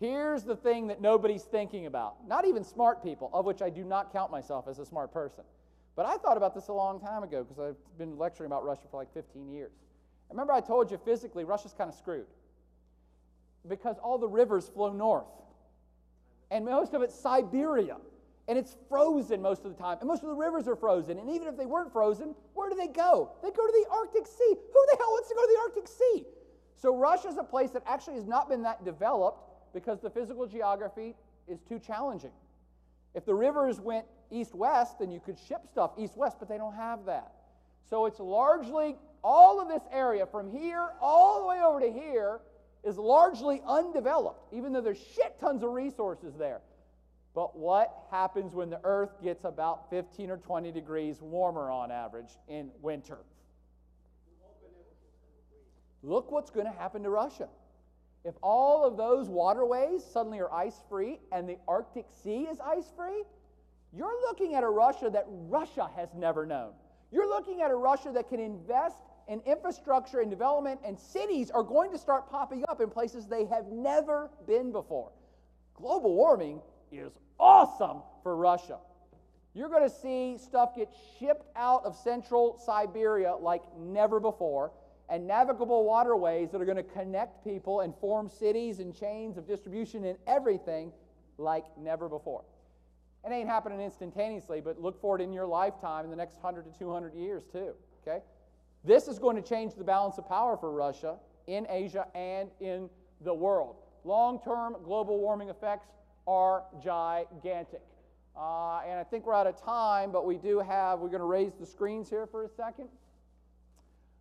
Here's the thing that nobody's thinking about, not even smart people, of which I do not count myself as a smart person. But I thought about this a long time ago because I've been lecturing about Russia for like 15 years. Remember I told you physically Russia's kind of screwed because all the rivers flow north. And most of it's Siberia. And it's frozen most of the time. And most of the rivers are frozen. And even if they weren't frozen, where do they go? They go to the Arctic Sea. Who the hell wants to go to the Arctic Sea? So Russia's a place that actually has not been that developed because the physical geography is too challenging. If the rivers went east-west, then you could ship stuff east-west, but they don't have that. So it's largely, all of this area from here all the way over to here is largely undeveloped, even though there's shit tons of resources there. But what happens when the Earth gets about 15 or 20 degrees warmer on average in winter? Look what's going to happen to Russia. If all of those waterways suddenly are ice-free and the Arctic Sea is ice-free, you're looking at a Russia that Russia has never known. You're looking at a Russia that can invest in infrastructure and development, and cities are going to start popping up in places they have never been before. Global warming is awesome for Russia. You're going to see stuff get shipped out of central Siberia like never before, and navigable waterways that are going to connect people and form cities and chains of distribution and everything like never before. It ain't happening instantaneously, but look for it in your lifetime in the next 100 to 200 years too, okay? This is going to change the balance of power for Russia in Asia and in the world. Long-term global warming effects are gigantic. And I think we're out of time, but we're going to raise the screens here for a second.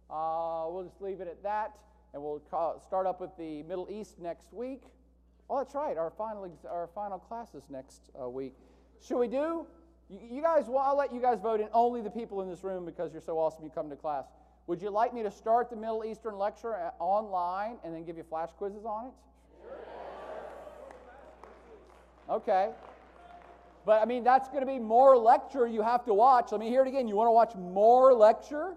We'll just leave it at that, and we'll start up with the Middle East next week. Oh, that's right, our final class is next week. Should we do? You guys, well, I'll let you guys vote in, only the people in this room because you're so awesome you come to class. Would you like me to start the Middle Eastern lecture online and then give you flash quizzes on it? Okay. But, I mean, that's going to be more lecture you have to watch. Let me hear it again. You want to watch more lecture?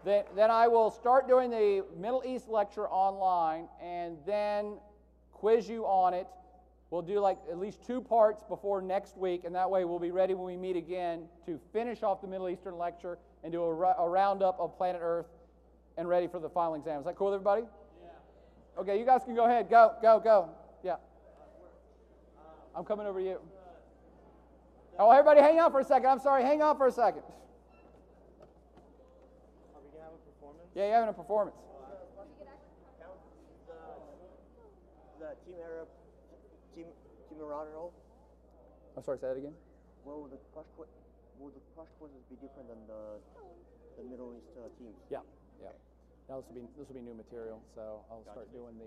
Then I will start doing the Middle East lecture online and then quiz you on it. We'll do like at least 2 parts before next week, and that way we'll be ready when we meet again to finish off the Middle Eastern lecture and do a roundup of planet Earth and ready for the final exam. Is that cool with everybody? Yeah. Okay, you guys can go ahead. Go. Yeah. I'm coming over to you. Oh, everybody hang on for a second. I'm sorry, hang on for a second. Are we going to have a performance? Yeah, you're having a performance. The Team Arab, Team Iran role? I'm sorry, say that again? Will the crush quizzes be different than the Middle East teams? Yeah. Now this will be new material, so I'll start doing the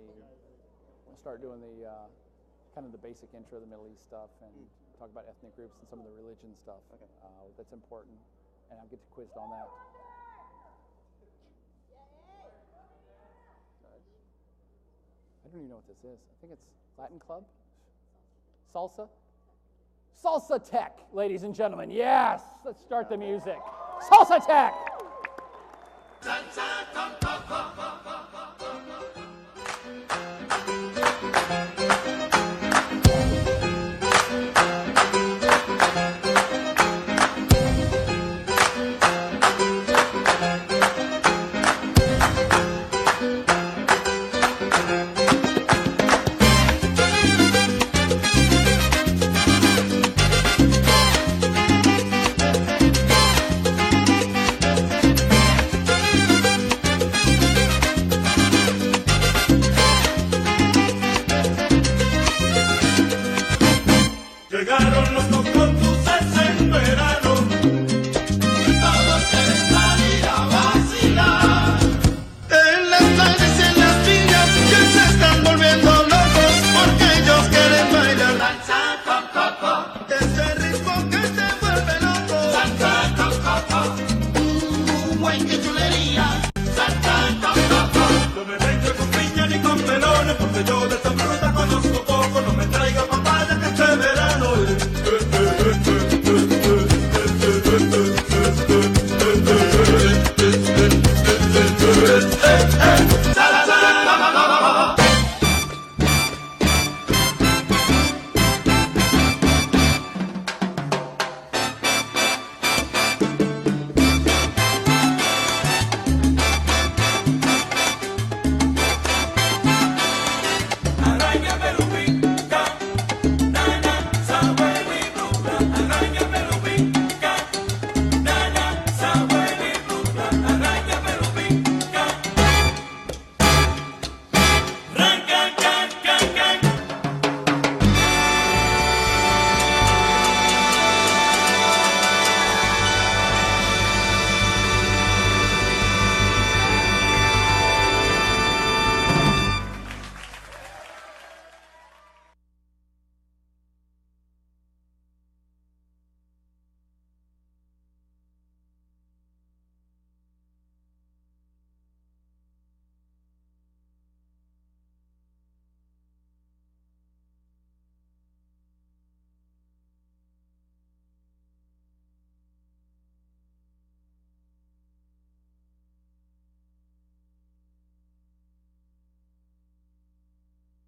kind of the basic intro of the Middle East stuff and talk about ethnic groups and some of the religion stuff. Okay. That's important, and I'll get quizzed on that. I don't even know what this is. I think it's Latin Club? Salsa? Salsa Tech, ladies and gentlemen. Yes! Let's start the music. Salsa Tech! Llegaron los cocotuces en verano, todos quieren salir a vacilar. En las calles, en las villas, ya se están volviendo locos porque ellos quieren bailar. Danza con coco, ese ritmo que te vuelve loco. Danza con coco, buen que chulería. Danza con coco, no me vengas con piña ni con pelones porque yo